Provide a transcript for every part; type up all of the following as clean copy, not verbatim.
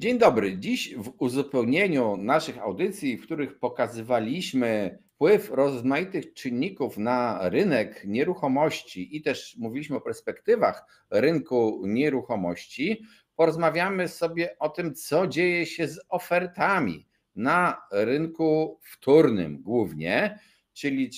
Dzień dobry. Dziś w uzupełnieniu naszych audycji, w których pokazywaliśmy wpływ rozmaitych czynników na rynek nieruchomości i też mówiliśmy o perspektywach rynku nieruchomości, porozmawiamy sobie o tym, co dzieje się z ofertami na rynku wtórnym głównie, czyli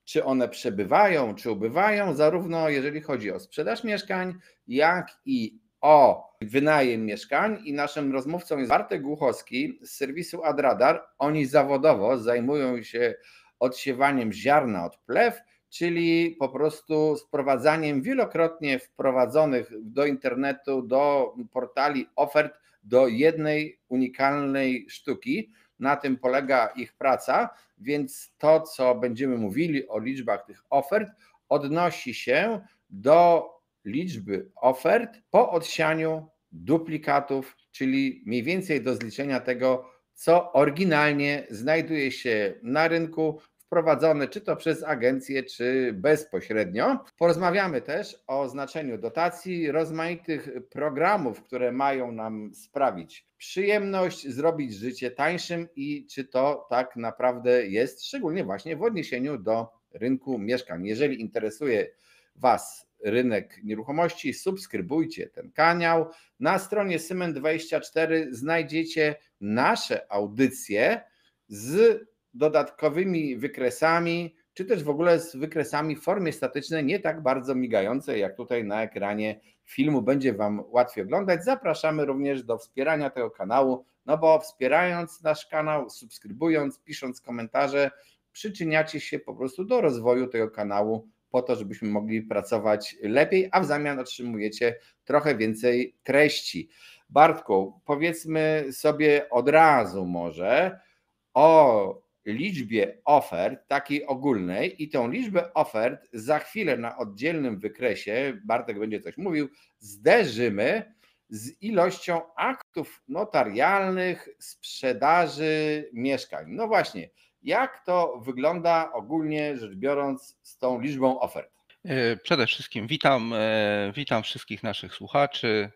czy one przebywają, czy ubywają, zarówno jeżeli chodzi o sprzedaż mieszkań, jak i o wynajem mieszkań. I naszym rozmówcą jest Bartek Głuchowski z serwisu Adradar. Oni zawodowo zajmują się odsiewaniem ziarna od plew, czyli po prostu sprowadzaniem wielokrotnie wprowadzonych do internetu, do portali ofert do jednej unikalnej sztuki. Na tym polega ich praca, więc to, co będziemy mówili o liczbach tych ofert, odnosi się do liczby ofert po odsianiu duplikatów, czyli mniej więcej do zliczenia tego, co oryginalnie znajduje się na rynku, wprowadzone czy to przez agencję, czy bezpośrednio. Porozmawiamy też o znaczeniu dotacji, rozmaitych programów, które mają nam sprawić przyjemność, zrobić życie tańszym i czy to tak naprawdę jest, szczególnie właśnie w odniesieniu do rynku mieszkań. Jeżeli interesuje Was rynek nieruchomości, subskrybujcie ten kanał. Na stronie Symen24 znajdziecie nasze audycje z dodatkowymi wykresami, czy też w ogóle z wykresami w formie statycznej, nie tak bardzo migającej, jak tutaj na ekranie filmu będzie Wam łatwiej oglądać. Zapraszamy również do wspierania tego kanału, no bo wspierając nasz kanał, subskrybując, pisząc komentarze, przyczyniacie się po prostu do rozwoju tego kanału po to, żebyśmy mogli pracować lepiej, a w zamian otrzymujecie trochę więcej treści. Bartku, powiedzmy sobie od razu może o liczbie ofert takiej ogólnej i tą liczbę ofert za chwilę na oddzielnym wykresie, Bartek będzie coś mówił, zderzymy z ilością aktów notarialnych sprzedaży mieszkań. No właśnie, jak to wygląda ogólnie rzecz biorąc z tą liczbą ofert? Przede wszystkim witam wszystkich naszych słuchaczy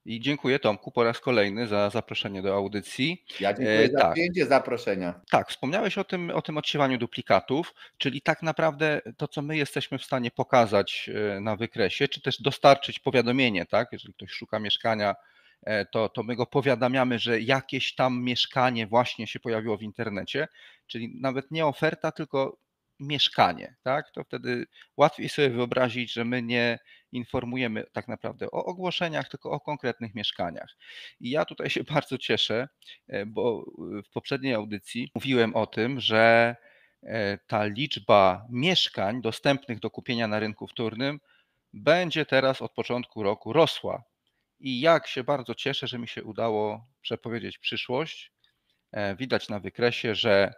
i dziękuję Tomku po raz kolejny za zaproszenie do audycji. Ja dziękuję za Tak, przyjęcie zaproszenia. tak, wspomniałeś o tym odsiewaniu duplikatów, czyli tak naprawdę to, co my jesteśmy w stanie pokazać na wykresie, czy też dostarczyć powiadomienie, tak? Jeżeli ktoś szuka mieszkania, to my go powiadamiamy, że jakieś tam mieszkanie właśnie się pojawiło w internecie, czyli nawet nie oferta, tylko mieszkanie, tak? To wtedy łatwiej sobie wyobrazić, że my nie informujemy tak naprawdę o ogłoszeniach, tylko o konkretnych mieszkaniach. I ja tutaj się bardzo cieszę, bo w poprzedniej audycji mówiłem o tym, że ta liczba mieszkań dostępnych do kupienia na rynku wtórnym będzie teraz od początku roku rosła. I jak się bardzo cieszę, że mi się udało przepowiedzieć przyszłość. Widać na wykresie, że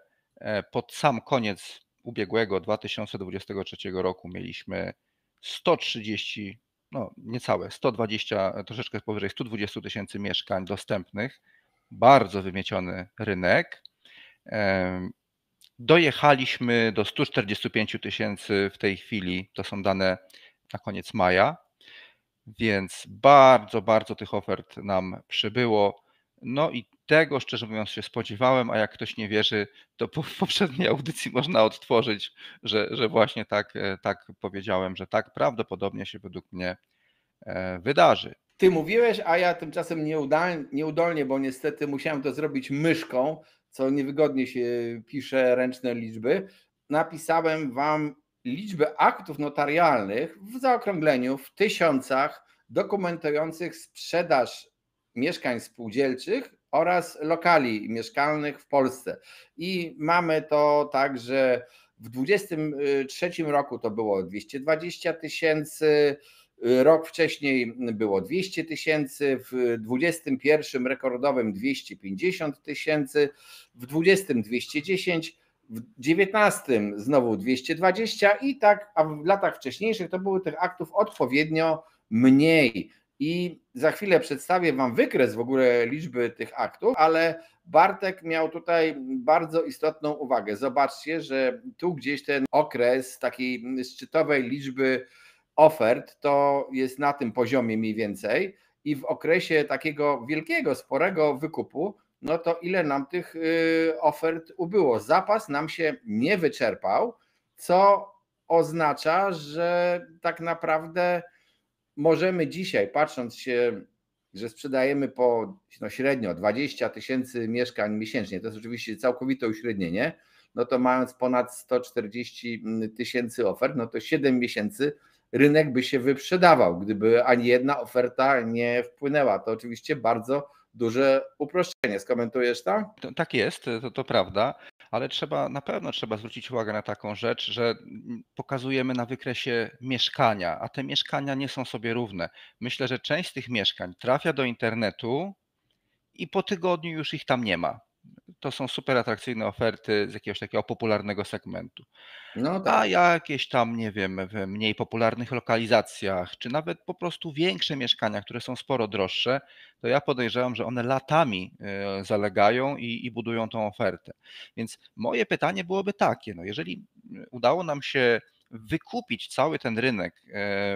pod sam koniec ubiegłego 2023 roku mieliśmy 130, no niecałe 120, troszeczkę powyżej 120 tysięcy mieszkań dostępnych. Bardzo wymieciony rynek. Dojechaliśmy do 145 tysięcy w tej chwili, to są dane na koniec maja, więc bardzo, bardzo tych ofert nam przybyło. No i tego, szczerze mówiąc, się spodziewałem, a jak ktoś nie wierzy, to w poprzedniej audycji można odtworzyć, że właśnie tak powiedziałem, że tak prawdopodobnie się według mnie wydarzy. Ty mówiłeś, a ja tymczasem nieudolnie, bo niestety musiałem to zrobić myszką, co niewygodnie się pisze ręczne liczby. Napisałem Wam liczbę aktów notarialnych w zaokrągleniu w tysiącach dokumentujących sprzedaż mieszkań spółdzielczych oraz lokali mieszkalnych w Polsce. I mamy to tak, że w 2023 roku to było 220 tysięcy, rok wcześniej było 200 tysięcy, w 2021 rekordowym 250 tysięcy, w 2020 210, w 2019 znowu 220 i tak, a w latach wcześniejszych to były tych aktów odpowiednio mniej. I za chwilę przedstawię Wam wykres w ogóle liczby tych aktów, ale Bartek miał tutaj bardzo istotną uwagę. Zobaczcie, że tu gdzieś ten okres takiej szczytowej liczby ofert to jest na tym poziomie mniej więcej i w okresie takiego wielkiego, sporego wykupu, no to ile nam tych ofert ubyło. Zapas nam się nie wyczerpał, co oznacza, że tak naprawdę możemy dzisiaj, patrząc się, że sprzedajemy po średnio 20 000 mieszkań miesięcznie, to jest oczywiście całkowite uśrednienie, no to mając ponad 140 000 ofert, no to 7 miesięcy rynek by się wyprzedawał, gdyby ani jedna oferta nie wpłynęła. To oczywiście bardzo duże uproszczenie. Skomentujesz to? Tak jest, to prawda, ale na pewno trzeba zwrócić uwagę na taką rzecz, że pokazujemy na wykresie mieszkania, a te mieszkania nie są sobie równe. Myślę, że część z tych mieszkań trafia do internetu i po tygodniu już ich tam nie ma. To są super atrakcyjne oferty z jakiegoś takiego popularnego segmentu. No A tak. jakieś tam, nie wiem, w mniej popularnych lokalizacjach, czy nawet po prostu większe mieszkania, które są sporo droższe, to ja podejrzewam, że one latami zalegają i budują tą ofertę. Więc moje pytanie byłoby takie, no jeżeli udało nam się wykupić cały ten rynek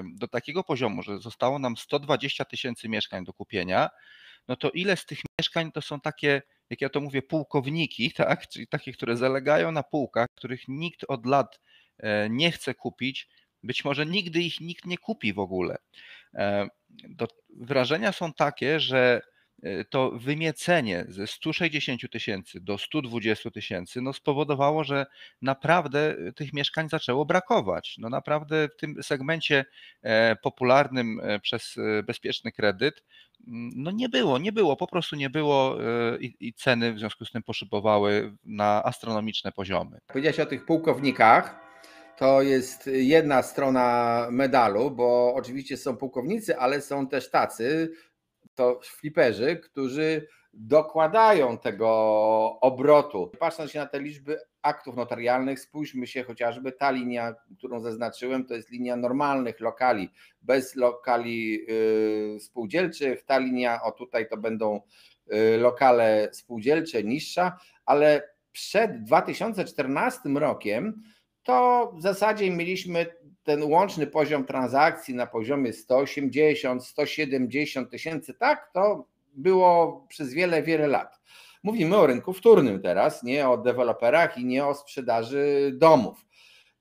do takiego poziomu, że zostało nam 120 000 mieszkań do kupienia, no to ile z tych mieszkań to są takie, jak ja to mówię, pułkowniki, tak? Czyli takie, które zalegają na półkach, których nikt od lat nie chce kupić, być może nigdy ich nikt nie kupi w ogóle. Wrażenia są takie, że to wymiecenie ze 160 000 do 120 000 no spowodowało, że naprawdę tych mieszkań zaczęło brakować. No naprawdę w tym segmencie popularnym przez bezpieczny kredyt no nie było, po prostu nie było i ceny w związku z tym poszybowały na astronomiczne poziomy. Powiedziałeś o tych pułkownikach. To jest jedna strona medalu, bo oczywiście są pułkownicy, ale są też tacy, to fliperzy, którzy dokładają tego obrotu. Patrząc się na te liczby aktów notarialnych, spójrzmy się chociażby, ta linia, którą zaznaczyłem, to jest linia normalnych lokali, bez lokali spółdzielczych. Ta linia, o tutaj to będą lokale spółdzielcze, niższa, ale przed 2014 rokiem to w zasadzie mieliśmy ten łączny poziom transakcji na poziomie 180-170 tysięcy, tak, to było przez wiele, wiele lat. Mówimy o rynku wtórnym teraz, nie o deweloperach i nie o sprzedaży domów.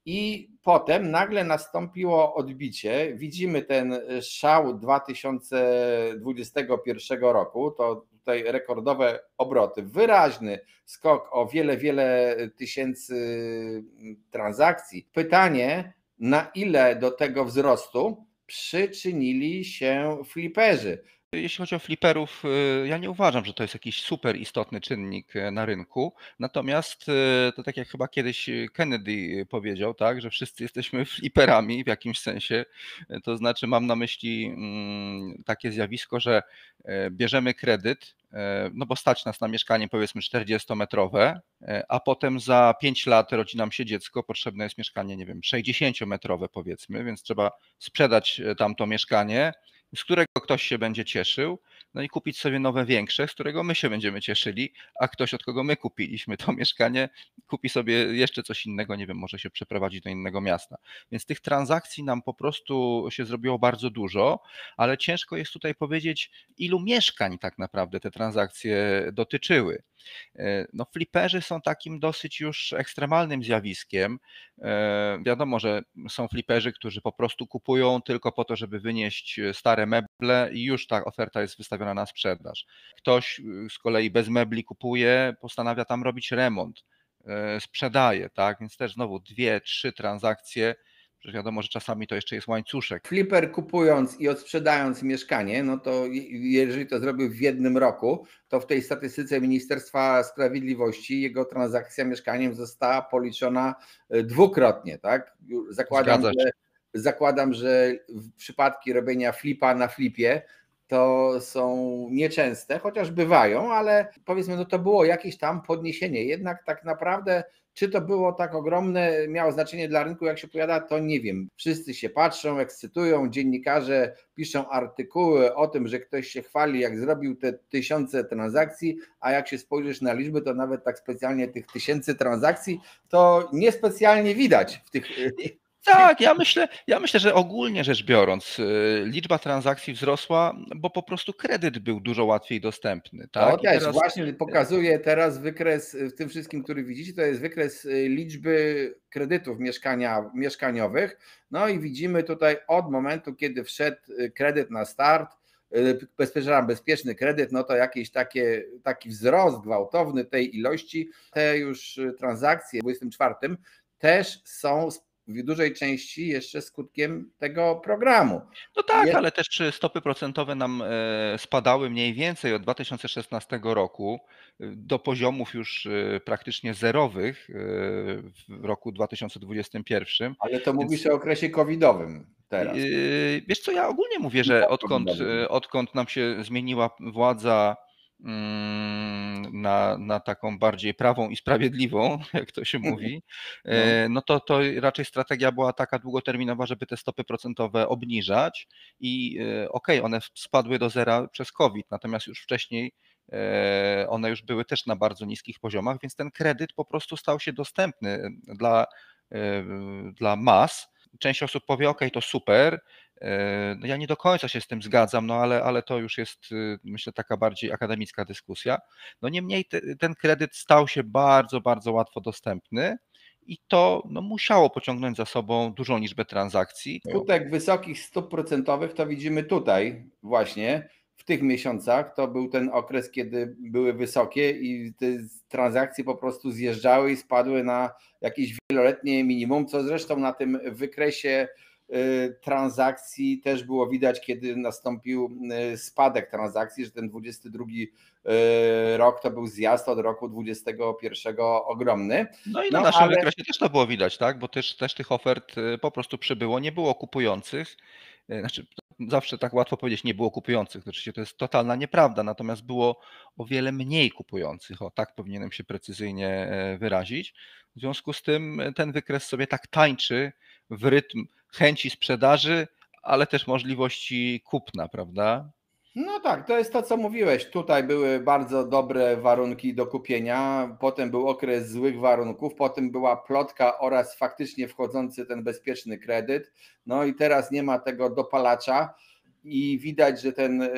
I potem nagle nastąpiło odbicie. Widzimy ten szał 2021 roku, to tutaj rekordowe obroty, wyraźny skok o wiele, wiele tysięcy transakcji. Pytanie, na ile do tego wzrostu przyczynili się fliperzy? Jeśli chodzi o fliperów, ja nie uważam, że to jest jakiś super istotny czynnik na rynku. Natomiast to tak jak chyba kiedyś Kennedy powiedział, tak, że wszyscy jesteśmy fliperami w jakimś sensie. To znaczy mam na myśli takie zjawisko, że bierzemy kredyt, no bo stać nas na mieszkanie powiedzmy 40-metrowe, a potem za 5 lat rodzi nam się dziecko, potrzebne jest mieszkanie, nie wiem, 60-metrowe powiedzmy, więc trzeba sprzedać tamto mieszkanie, z którego ktoś się będzie cieszył, no i kupić sobie nowe większe, z którego my się będziemy cieszyli, a ktoś, od kogo my kupiliśmy to mieszkanie, kupi sobie jeszcze coś innego, nie wiem, może się przeprowadzić do innego miasta. Więc tych transakcji nam po prostu się zrobiło bardzo dużo, ale ciężko jest tutaj powiedzieć, ilu mieszkań tak naprawdę te transakcje dotyczyły. No, fliperzy są takim dosyć już ekstremalnym zjawiskiem. Wiadomo, że są fliperzy, którzy po prostu kupują tylko po to, żeby wynieść stare meble i już ta oferta jest wystawiona na sprzedaż. Ktoś z kolei bez mebli kupuje, postanawia tam robić remont, sprzedaje, tak? Więc też znowu 2-3 transakcje. Że wiadomo, że czasami to jeszcze jest łańcuszek. Fliper kupując i odsprzedając mieszkanie, no to jeżeli to zrobił w jednym roku, to w tej statystyce Ministerstwa Sprawiedliwości jego transakcja mieszkaniem została policzona dwukrotnie, tak? Zakładam, że przypadki robienia flipa na flipie to są nieczęste, chociaż bywają, ale powiedzmy, no to było jakieś tam podniesienie. Jednak tak naprawdę, czy to było tak ogromne, miało znaczenie dla rynku, jak się powiada, to nie wiem. Wszyscy się patrzą, ekscytują, dziennikarze piszą artykuły o tym, że ktoś się chwali, jak zrobił te 1000 transakcji, a jak się spojrzysz na liczby, to nawet tak specjalnie tych 1000 transakcji to niespecjalnie widać w tych Tak, ja myślę, że ogólnie rzecz biorąc, liczba transakcji wzrosła, bo po prostu kredyt był dużo łatwiej dostępny, To tak? I też teraz właśnie pokazuje teraz wykres w tym wszystkim, który widzicie, to jest wykres liczby kredytów mieszkaniowych. No i widzimy tutaj od momentu, kiedy wszedł kredyt na start, bezpieczny kredyt, no to jakiś taki wzrost gwałtowny tej ilości. Te już transakcje w 2024 też są w dużej części jeszcze skutkiem tego programu. no tak, ale też czy stopy procentowe nam spadały mniej więcej od 2016 roku do poziomów już praktycznie zerowych w roku 2021. Ale to mówisz Więc o okresie covidowym teraz. wiesz co, ja ogólnie mówię, że odkąd nam się zmieniła władza na taką bardziej prawą i sprawiedliwą, jak to się mówi, No. no to raczej strategia była taka długoterminowa, żeby te stopy procentowe obniżać i okej, one spadły do zera przez COVID, natomiast już wcześniej one już były też na bardzo niskich poziomach, więc ten kredyt po prostu stał się dostępny dla mas. Część osób powie, ok, to super. No ja nie do końca się z tym zgadzam, no ale to już jest, myślę, taka bardziej akademicka dyskusja. No niemniej ten kredyt stał się bardzo, bardzo łatwo dostępny i to no, musiało pociągnąć za sobą dużą liczbę transakcji. Skutek wysokich stóp procentowych to widzimy tutaj właśnie w tych miesiącach. To był ten okres, kiedy były wysokie i te transakcje po prostu zjeżdżały i spadły na jakieś wieloletnie minimum, co zresztą na tym wykresie transakcji też było widać, kiedy nastąpił spadek transakcji, że ten 22 rok to był zjazd od roku 21 ogromny. No i na No naszym ale wykresie też to było widać, tak? Bo też tych ofert po prostu przybyło, nie było kupujących. Znaczy, zawsze tak łatwo powiedzieć, nie było kupujących. Oczywiście to jest totalna nieprawda, natomiast było o wiele mniej kupujących. O, tak powinienem się precyzyjnie wyrazić. W związku z tym ten wykres sobie tak tańczy w rytm chęci sprzedaży, ale też możliwości kupna, prawda? no tak, to jest to, co mówiłeś. Tutaj były bardzo dobre warunki do kupienia, potem był okres złych warunków, potem była plotka oraz faktycznie wchodzący ten bezpieczny kredyt. No i teraz nie ma tego dopalacza i widać, że ten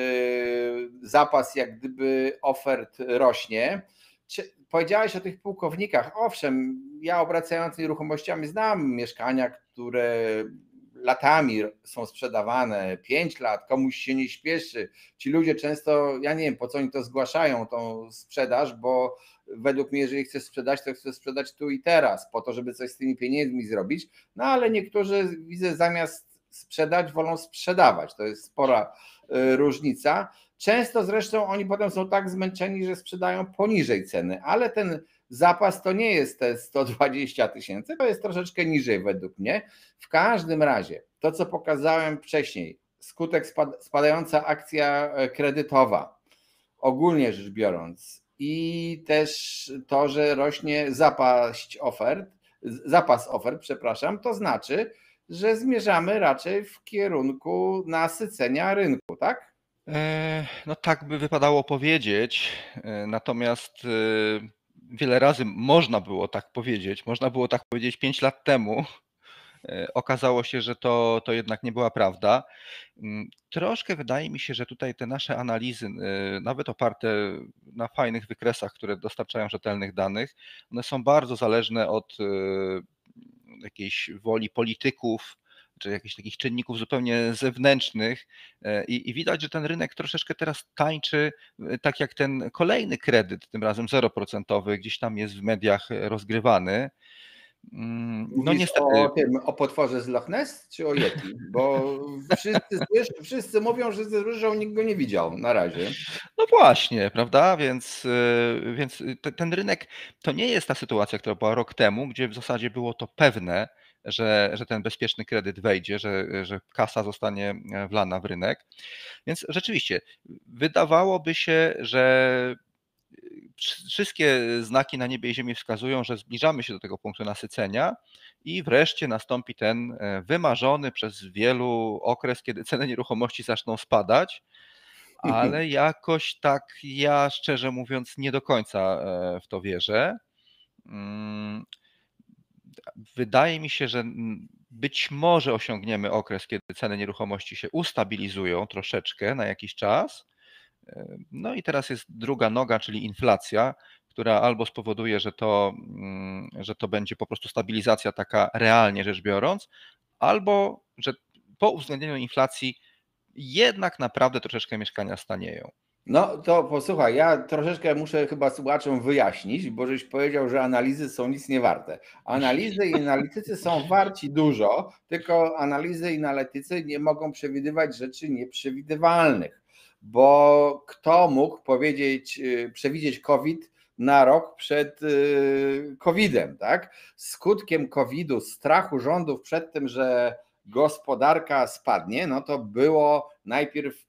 zapas jak gdyby ofert rośnie. Powiedziałeś o tych pułkownikach. Owszem, ja obracając nieruchomościami znam mieszkania, które latami są sprzedawane, 5 lat, komuś się nie śpieszy. Ci ludzie często, ja nie wiem, po co oni to zgłaszają, tą sprzedaż, bo według mnie, jeżeli chcesz sprzedać, to chcesz sprzedać tu i teraz, po to, żeby coś z tymi pieniędzmi zrobić. No ale niektórzy, widzę, zamiast sprzedać, wolą sprzedawać. To jest spora różnica. Często zresztą oni potem są tak zmęczeni, że sprzedają poniżej ceny, ale ten zapas to nie jest te 120 tysięcy, to jest troszeczkę niżej według mnie. W każdym razie, to co pokazałem wcześniej, skutek spadająca akcja kredytowa, ogólnie rzecz biorąc, i też to, że rośnie zapas ofert, przepraszam, to znaczy, że zmierzamy raczej w kierunku nasycenia rynku, tak? No tak by wypadało powiedzieć, natomiast wiele razy można było tak powiedzieć 5 lat temu. Okazało się, że to jednak nie była prawda. Troszkę wydaje mi się, że tutaj te nasze analizy, nawet oparte na fajnych wykresach, które dostarczają rzetelnych danych, one są bardzo zależne od jakiejś woli polityków, czy jakichś takich czynników zupełnie zewnętrznych i widać, że ten rynek troszeczkę teraz tańczy, tak jak ten kolejny kredyt, tym razem 0% gdzieś tam jest w mediach rozgrywany. No Mówisz niestety, o potworze z Loch Ness czy o Yeti? Bo wszyscy mówią, że ze Różą nikt go nie widział na razie. no właśnie, prawda? Więc ten rynek to nie jest ta sytuacja, która była rok temu, gdzie w zasadzie było to pewne, że ten bezpieczny kredyt wejdzie, że kasa zostanie wlana w rynek. Więc rzeczywiście wydawałoby się, że wszystkie znaki na niebie i ziemi wskazują, że zbliżamy się do tego punktu nasycenia i wreszcie nastąpi ten wymarzony przez wielu okres, kiedy ceny nieruchomości zaczną spadać, ale jakoś tak ja szczerze mówiąc nie do końca w to wierzę. Mm, Wydaje mi się, że być może osiągniemy okres, kiedy ceny nieruchomości się ustabilizują troszeczkę na jakiś czas. No i teraz jest druga noga, czyli inflacja, która albo spowoduje, że to będzie po prostu stabilizacja taka realnie rzecz biorąc, albo że po uwzględnieniu inflacji jednak naprawdę troszeczkę mieszkania stanieją. No to posłuchaj, ja troszeczkę muszę chyba słuchaczom wyjaśnić, bo żeś powiedział, że analizy są nic nie warte. Analizy i analitycy są warci dużo, tylko analizy i analitycy nie mogą przewidywać rzeczy nieprzewidywalnych, bo kto mógł przewidzieć COVID na rok przed COVID-em, tak? Skutkiem COVID-u, strachu rządów przed tym, że gospodarka spadnie, no to było najpierw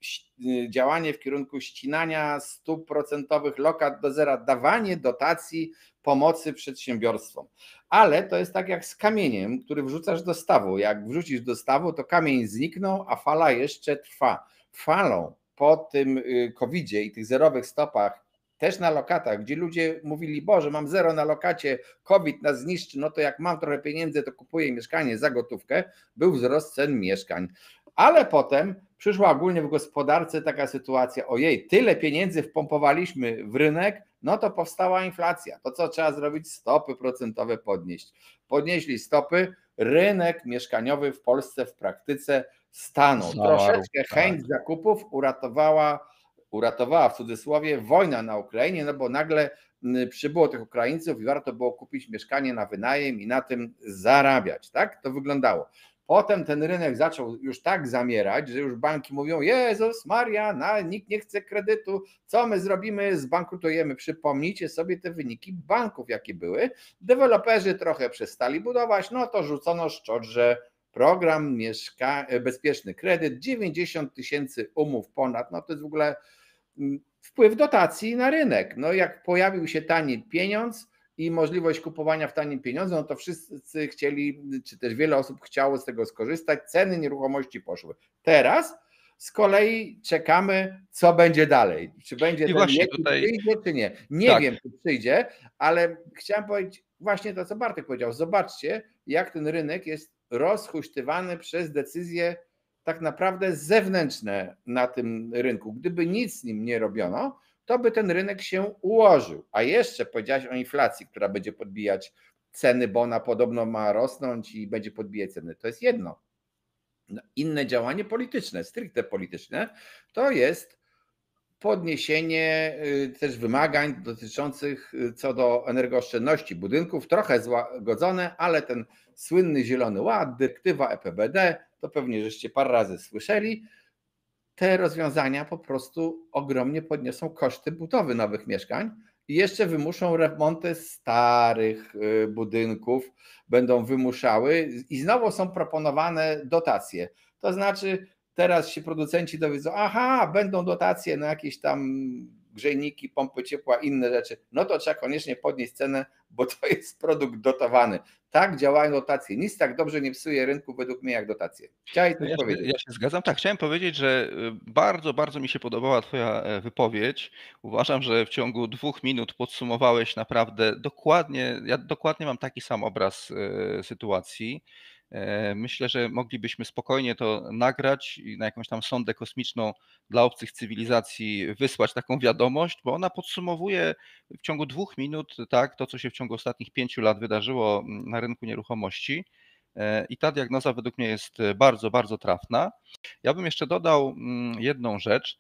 działanie w kierunku ścinania stóp procentowych lokat do zera, dawanie dotacji, pomocy przedsiębiorstwom. Ale to jest tak jak z kamieniem, który wrzucasz do stawu. Jak wrzucisz do stawu, to kamień zniknął, a fala jeszcze trwa. Falą po tym COVID-zie i tych zerowych stopach, też na lokatach, gdzie ludzie mówili, Boże, mam zero na lokacie, COVID nas zniszczy, no to jak mam trochę pieniędzy, to kupuję mieszkanie za gotówkę, był wzrost cen mieszkań. Ale potem przyszła ogólnie w gospodarce taka sytuacja, ojej, tyle pieniędzy wpompowaliśmy w rynek, no to powstała inflacja. To co trzeba zrobić? Stopy procentowe podnieść. Podnieśli stopy, rynek mieszkaniowy w Polsce w praktyce stanął. Zamarł, Troszeczkę tak. chęć zakupów uratowała w cudzysłowie wojna na Ukrainie, no bo nagle przybyło tych Ukraińców i warto było kupić mieszkanie na wynajem i na tym zarabiać. Tak to wyglądało. Potem ten rynek zaczął już tak zamierać, że już banki mówią, Jezus Maria, nikt nie chce kredytu, co my zrobimy, zbankrutujemy. Przypomnijcie sobie te wyniki banków, jakie były. Deweloperzy trochę przestali budować, no to rzucono szczot, że program bezpieczny kredyt, 90 000 umów ponad, no to jest w ogóle wpływ dotacji na rynek. No jak pojawił się tani pieniądz i możliwość kupowania w tanim pieniądzu, no to wszyscy chcieli, czy też wiele osób chciało z tego skorzystać, ceny nieruchomości poszły. Teraz z kolei czekamy, co będzie dalej. Czy będzie ten przyjdzie, czy nie. Nie wiem, czy przyjdzie, ale chciałem powiedzieć właśnie to, co Bartek powiedział. Zobaczcie, jak ten rynek jest rozhuśtywany przez decyzje tak naprawdę zewnętrzne na tym rynku. Gdyby nic z nim nie robiono, to by ten rynek się ułożył. A jeszcze powiedziałeś o inflacji, która będzie podbijać ceny, bo ona podobno ma rosnąć i będzie podbijać ceny. To jest jedno. Inne działanie polityczne, stricte polityczne, to jest podniesienie też wymagań dotyczących co do energooszczędności budynków, trochę złagodzone, ale ten słynny Zielony Ład, dyrektywa EPBD, to pewnie żeście parę razy słyszeli, te rozwiązania po prostu ogromnie podniosą koszty budowy nowych mieszkań i jeszcze wymuszą remonty starych budynków, będą wymuszały i znowu są proponowane dotacje. To znaczy teraz się producenci dowiedzą, aha, będą dotacje na jakieś tam grzejniki, pompy ciepła, inne rzeczy, no to trzeba koniecznie podnieść cenę, bo to jest produkt dotowany. Tak działają dotacje. Nic tak dobrze nie psuje rynku według mnie jak dotacje. Chciałeś coś powiedzieć? Ja się zgadzam. Tak, chciałem powiedzieć, że bardzo, bardzo mi się podobała Twoja wypowiedź. Uważam, że w ciągu 2 minut podsumowałeś naprawdę dokładnie, ja dokładnie mam taki sam obraz sytuacji. Myślę, że moglibyśmy spokojnie to nagrać i na jakąś tam sondę kosmiczną dla obcych cywilizacji wysłać taką wiadomość, bo ona podsumowuje w ciągu 2 minut tak, to, co się w ciągu ostatnich 5 lat wydarzyło na rynku nieruchomości. I ta diagnoza według mnie jest bardzo, bardzo trafna. Ja bym jeszcze dodał jedną rzecz.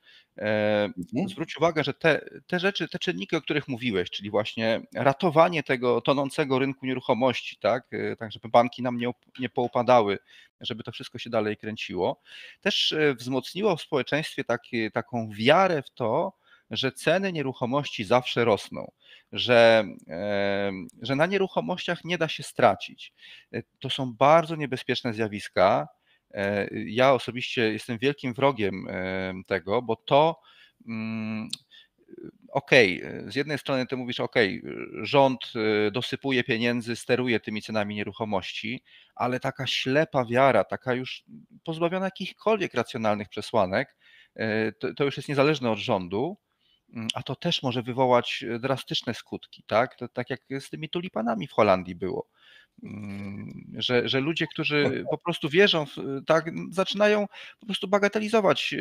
Zwróć uwagę, że te rzeczy, te czynniki, o których mówiłeś, czyli właśnie ratowanie tego tonącego rynku nieruchomości, tak żeby banki nam nie poupadały, żeby to wszystko się dalej kręciło, też wzmocniło w społeczeństwie taką wiarę w to, że ceny nieruchomości zawsze rosną, że na nieruchomościach nie da się stracić. To są bardzo niebezpieczne zjawiska. Ja osobiście jestem wielkim wrogiem tego, bo to z jednej strony ty mówisz, rząd dosypuje pieniędzy, steruje tymi cenami nieruchomości, ale taka ślepa wiara, taka już pozbawiona jakichkolwiek racjonalnych przesłanek, to już jest niezależne od rządu, a to też może wywołać drastyczne skutki, tak? To tak jak z tymi tulipanami w Holandii było. Że ludzie, którzy po prostu wierzą, tak, zaczynają po prostu bagatelizować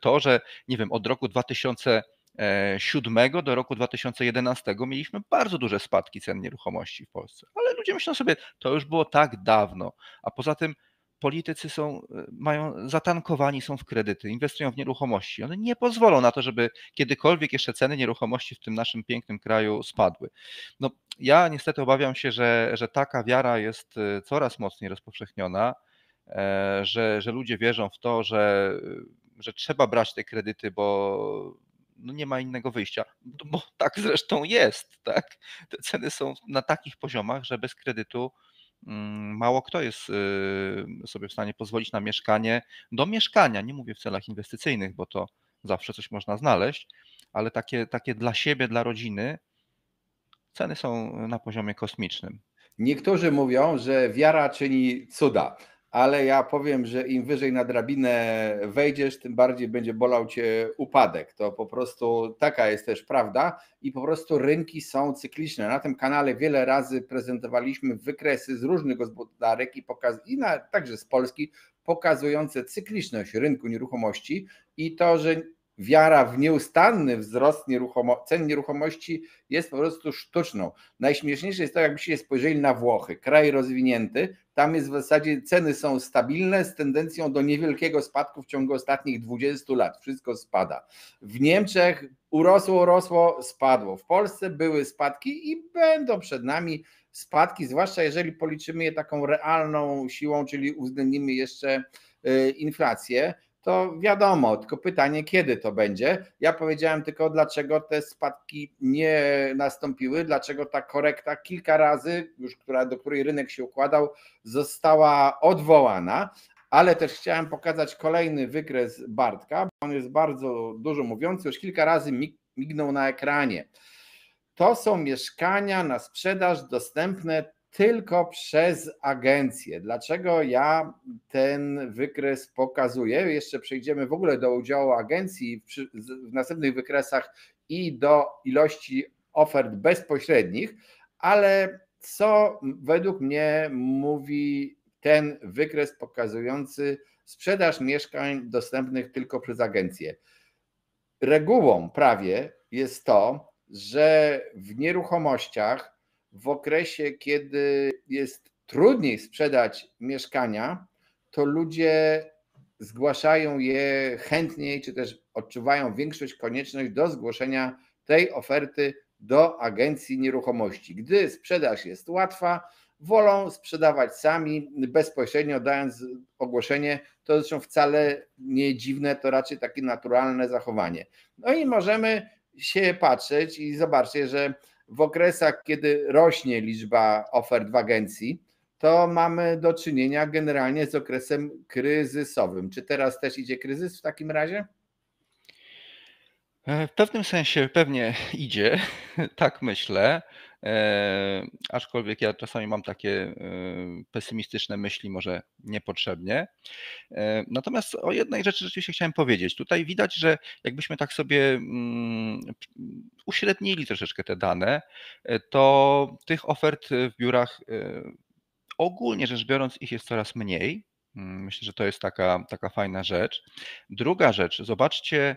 to, że nie wiem, od roku 2007 do roku 2011 mieliśmy bardzo duże spadki cen nieruchomości w Polsce. Ale ludzie myślą sobie, to już było tak dawno, a poza tym politycy zatankowani są w kredyty, inwestują w nieruchomości. One nie pozwolą na to, żeby kiedykolwiek jeszcze ceny nieruchomości w tym naszym pięknym kraju spadły. No, ja niestety obawiam się, że taka wiara jest coraz mocniej rozpowszechniona, że ludzie wierzą w to, że trzeba brać te kredyty, bo no nie ma innego wyjścia. Bo tak zresztą jest, tak? Te ceny są na takich poziomach, że bez kredytu mało kto jest sobie w stanie pozwolić na mieszkanie do mieszkania. Nie mówię w celach inwestycyjnych, bo to zawsze coś można znaleźć, ale takie dla siebie, dla rodziny, ceny są na poziomie kosmicznym. Niektórzy mówią, że wiara czyni cuda, ale ja powiem, że im wyżej na drabinę wejdziesz, tym bardziej będzie bolał cię upadek. To po prostu taka jest też prawda i po prostu rynki są cykliczne. Na tym kanale wiele razy prezentowaliśmy wykresy z różnych gospodarek także z Polski, pokazujące cykliczność rynku nieruchomości i to, że wiara w nieustanny wzrost cen nieruchomości jest po prostu sztuczną. Najśmieszniejsze jest to, jakbyście spojrzeli na Włochy, kraj rozwinięty, tam jest w zasadzie ceny są stabilne z tendencją do niewielkiego spadku w ciągu ostatnich 20 lat. Wszystko spada. W Niemczech urosło, spadło. W Polsce były spadki i będą przed nami spadki, zwłaszcza jeżeli policzymy je taką realną siłą, czyli uwzględnimy jeszcze inflację. To wiadomo, tylko pytanie, kiedy to będzie. Ja powiedziałem tylko, dlaczego te spadki nie nastąpiły, dlaczego ta korekta kilka razy, już do której rynek się układał, została odwołana, ale też chciałem pokazać kolejny wykres Bartka, bo on jest bardzo dużo mówiący, już kilka razy mignął na ekranie. To są mieszkania na sprzedaż dostępne tylko przez agencję. Dlaczego ja ten wykres pokazuję? Jeszcze przejdziemy w ogóle do udziału agencji w następnych wykresach i do ilości ofert bezpośrednich, ale co według mnie mówi ten wykres pokazujący sprzedaż mieszkań dostępnych tylko przez agencję? Regułą prawie jest to, że w nieruchomościach w okresie, kiedy jest trudniej sprzedać mieszkania, to ludzie zgłaszają je chętniej, czy też odczuwają konieczność do zgłoszenia tej oferty do agencji nieruchomości. Gdy sprzedaż jest łatwa, wolą sprzedawać sami, bezpośrednio dając ogłoszenie. To zresztą wcale nie dziwne, to raczej takie naturalne zachowanie. No i możemy się patrzeć i zobaczcie, że w okresach, kiedy rośnie liczba ofert w agencji, to mamy do czynienia generalnie z okresem kryzysowym. Czy teraz też idzie kryzys w takim razie? W pewnym sensie pewnie idzie, tak myślę, aczkolwiek ja czasami mam takie pesymistyczne myśli, może niepotrzebnie. Natomiast o jednej rzeczy rzeczywiście chciałem powiedzieć. Tutaj widać, że jakbyśmy tak sobie uśrednili troszeczkę te dane, to tych ofert w biurach ogólnie rzecz biorąc ich jest coraz mniej. Myślę, że to jest taka fajna rzecz. Druga rzecz, zobaczcie,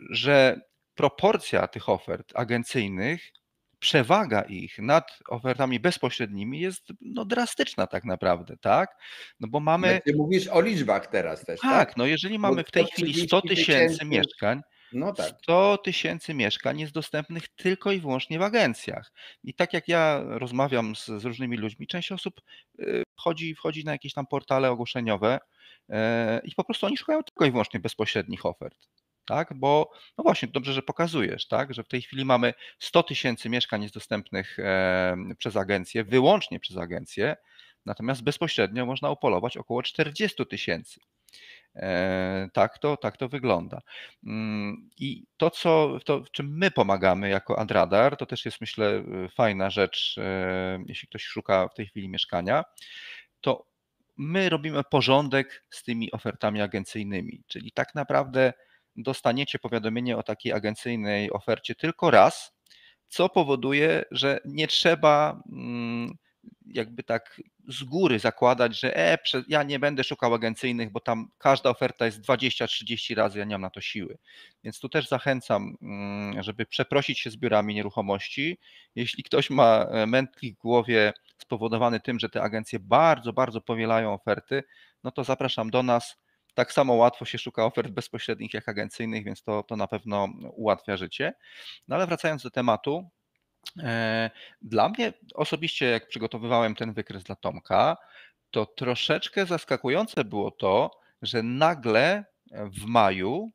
że proporcja tych ofert agencyjnych, przewaga ich nad ofertami bezpośrednimi jest no, drastyczna tak naprawdę, tak? No bo Ale mamy, ty mówisz o liczbach teraz też, tak? tak, no jeżeli Bo mamy w tej chwili 100 130 tysięcy tysięcy, mieszkań, no tak. 100 tysięcy mieszkań jest dostępnych tylko i wyłącznie w agencjach. I tak jak ja rozmawiam z różnymi ludźmi, część osób wchodzi na jakieś tam portale ogłoszeniowe i po prostu oni szukają tylko i wyłącznie bezpośrednich ofert. Tak, bo no właśnie, dobrze, że pokazujesz, tak, że w tej chwili mamy 100 tysięcy mieszkań jest dostępnych przez agencję, wyłącznie przez agencję, natomiast bezpośrednio można upolować około 40 tysięcy. Tak to wygląda. I to, w czym my pomagamy jako Adradar, to też jest, myślę, fajna rzecz, jeśli ktoś szuka w tej chwili mieszkania, to my robimy porządek z tymi ofertami agencyjnymi, czyli tak naprawdę dostaniecie powiadomienie o takiej agencyjnej ofercie tylko raz, co powoduje, że nie trzeba jakby tak z góry zakładać, że ja nie będę szukał agencyjnych, bo tam każda oferta jest 20-30 razy, ja nie mam na to siły. Więc tu też zachęcam, żeby przeprosić się z biurami nieruchomości. Jeśli ktoś ma mętlik w głowie spowodowany tym, że te agencje bardzo, bardzo powielają oferty, no to zapraszam do nas. Tak samo łatwo się szuka ofert bezpośrednich jak agencyjnych, więc to na pewno ułatwia życie. No ale wracając do tematu, dla mnie osobiście, jak przygotowywałem ten wykres dla Tomka, to troszeczkę zaskakujące było to, że nagle w maju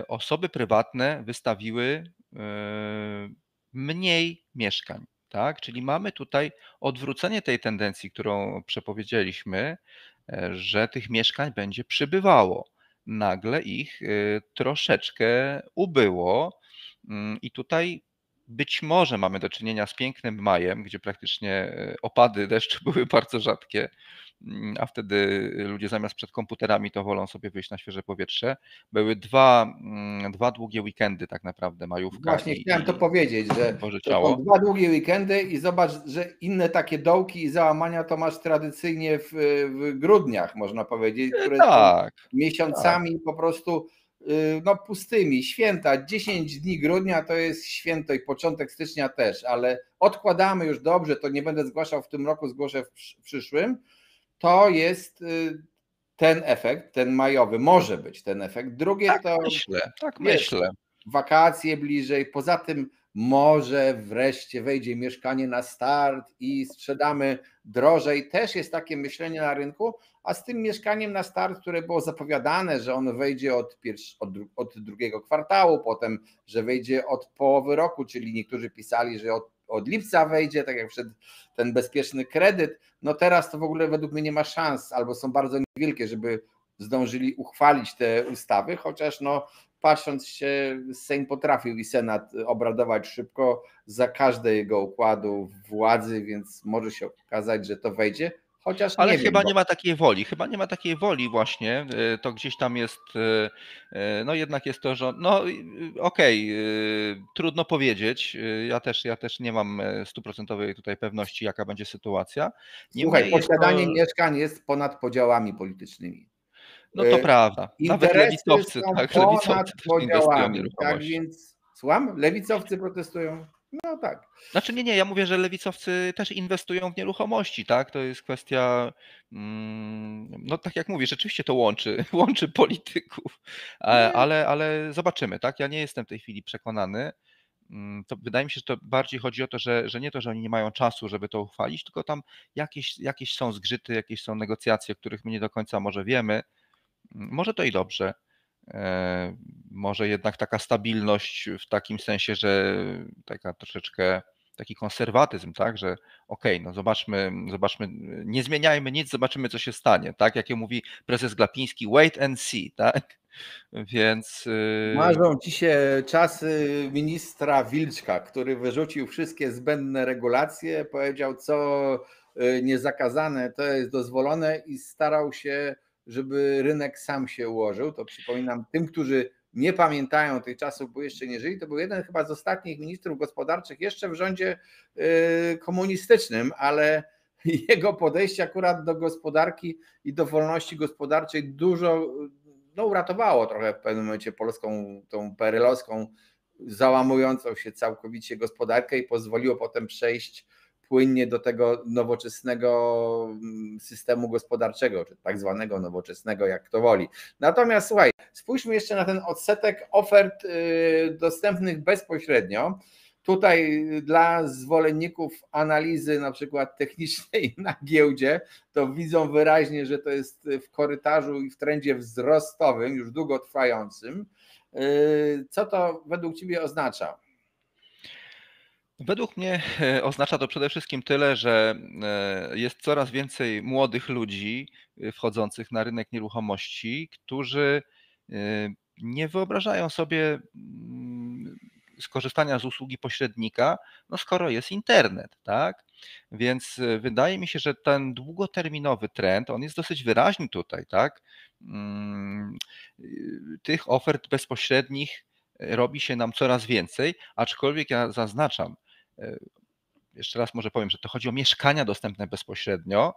osoby prywatne wystawiły mniej mieszkań. Tak? Czyli mamy tutaj odwrócenie tej tendencji, którą przepowiedzieliśmy, że tych mieszkań będzie przybywało. Nagle ich troszeczkę ubyło i tutaj być może mamy do czynienia z pięknym majem, gdzie praktycznie opady deszczu były bardzo rzadkie, a wtedy ludzie zamiast przed komputerami to wolą sobie wyjść na świeże powietrze. Były dwa długie weekendy tak naprawdę, majówka Właśnie chciałem to i powiedzieć, że Boże to są Ciało. 2 długie weekendy i zobacz, że inne takie dołki i załamania to masz tradycyjnie w grudniach, można powiedzieć, które są Tak, tak. miesiącami po prostu no, pustymi. Święta, 10 dni grudnia to jest święto i początek stycznia też, ale odkładamy już dobrze, to nie będę zgłaszał w tym roku, zgłoszę w przyszłym. To jest ten efekt, ten majowy, może być ten efekt. Drugie to, Tak wiesz, myślę. wakacje bliżej. Poza tym może wreszcie wejdzie mieszkanie na start i sprzedamy drożej. Też jest takie myślenie na rynku, a z tym mieszkaniem na start, które było zapowiadane, że ono wejdzie od drugiego kwartału, potem, że wejdzie od połowy roku, czyli niektórzy pisali, że od lipca wejdzie, tak jak przed ten bezpieczny kredyt. No teraz to w ogóle według mnie nie ma szans, albo są bardzo niewielkie, żeby zdążyli uchwalić te ustawy, chociaż no patrząc się, Sejm potrafił i Senat obradować szybko za każdego układu władzy, więc może się okazać, że to wejdzie, chociaż Ale nie wiem. chyba nie ma takiej woli. Chyba nie ma takiej woli właśnie. To gdzieś tam jest, no jednak jest to, że no okej, trudno powiedzieć. Ja też nie mam stuprocentowej tutaj pewności, jaka będzie sytuacja. Słuchaj, Niemniej jest to, posiadanie mieszkań jest ponad podziałami politycznymi. no to prawda. Nawet Interesy lewicowcy, są tak, ponad lewicowcy też inwestują w podziałami. Tak nieruchomości. więc, słucham, lewicowcy protestują? No tak. Znaczy nie, ja mówię, że lewicowcy też inwestują w nieruchomości, tak? To jest kwestia, no tak jak mówię, rzeczywiście to łączy, łączy polityków, Nie, ale zobaczymy, tak? Ja nie jestem w tej chwili przekonany. To wydaje mi się, że to bardziej chodzi o to, że nie to, że oni nie mają czasu, żeby to uchwalić, tylko tam jakieś są zgrzyty, jakieś są negocjacje, o których my nie do końca może wiemy. Może to i dobrze. Może jednak taka stabilność w takim sensie, że taka troszeczkę taki konserwatyzm, tak, że okej, no zobaczmy, nie zmieniajmy nic, zobaczymy, co się stanie, tak, jak mówi prezes Glapiński, wait and see, tak, więc marzą ci się czasy ministra Wilczka, który wyrzucił wszystkie zbędne regulacje, powiedział, co niezakazane, to jest dozwolone i starał się, żeby rynek sam się ułożył. To przypominam tym, którzy nie pamiętają tych czasów, bo jeszcze nie żyli, to był jeden chyba z ostatnich ministrów gospodarczych jeszcze w rządzie komunistycznym, ale jego podejście akurat do gospodarki i do wolności gospodarczej dużo no, uratowało trochę w pewnym momencie polską, tą perelowską, załamującą się całkowicie gospodarkę i pozwoliło potem przejść płynnie do tego nowoczesnego systemu gospodarczego, czy tak zwanego nowoczesnego, jak kto woli. Natomiast słuchaj, spójrzmy jeszcze na ten odsetek ofert dostępnych bezpośrednio. Tutaj dla zwolenników analizy na przykład technicznej na giełdzie, to widzą wyraźnie, że to jest w korytarzu i w trendzie wzrostowym, już długotrwającym. Co to według Ciebie oznacza? według mnie oznacza to przede wszystkim tyle, że jest coraz więcej młodych ludzi wchodzących na rynek nieruchomości, którzy nie wyobrażają sobie skorzystania z usługi pośrednika, no skoro jest internet, tak? Więc wydaje mi się, że ten długoterminowy trend, on jest dosyć wyraźny tutaj, tak? Tych ofert bezpośrednich robi się nam coraz więcej, aczkolwiek ja zaznaczam, jeszcze raz może powiem, że to chodzi o mieszkania dostępne bezpośrednio.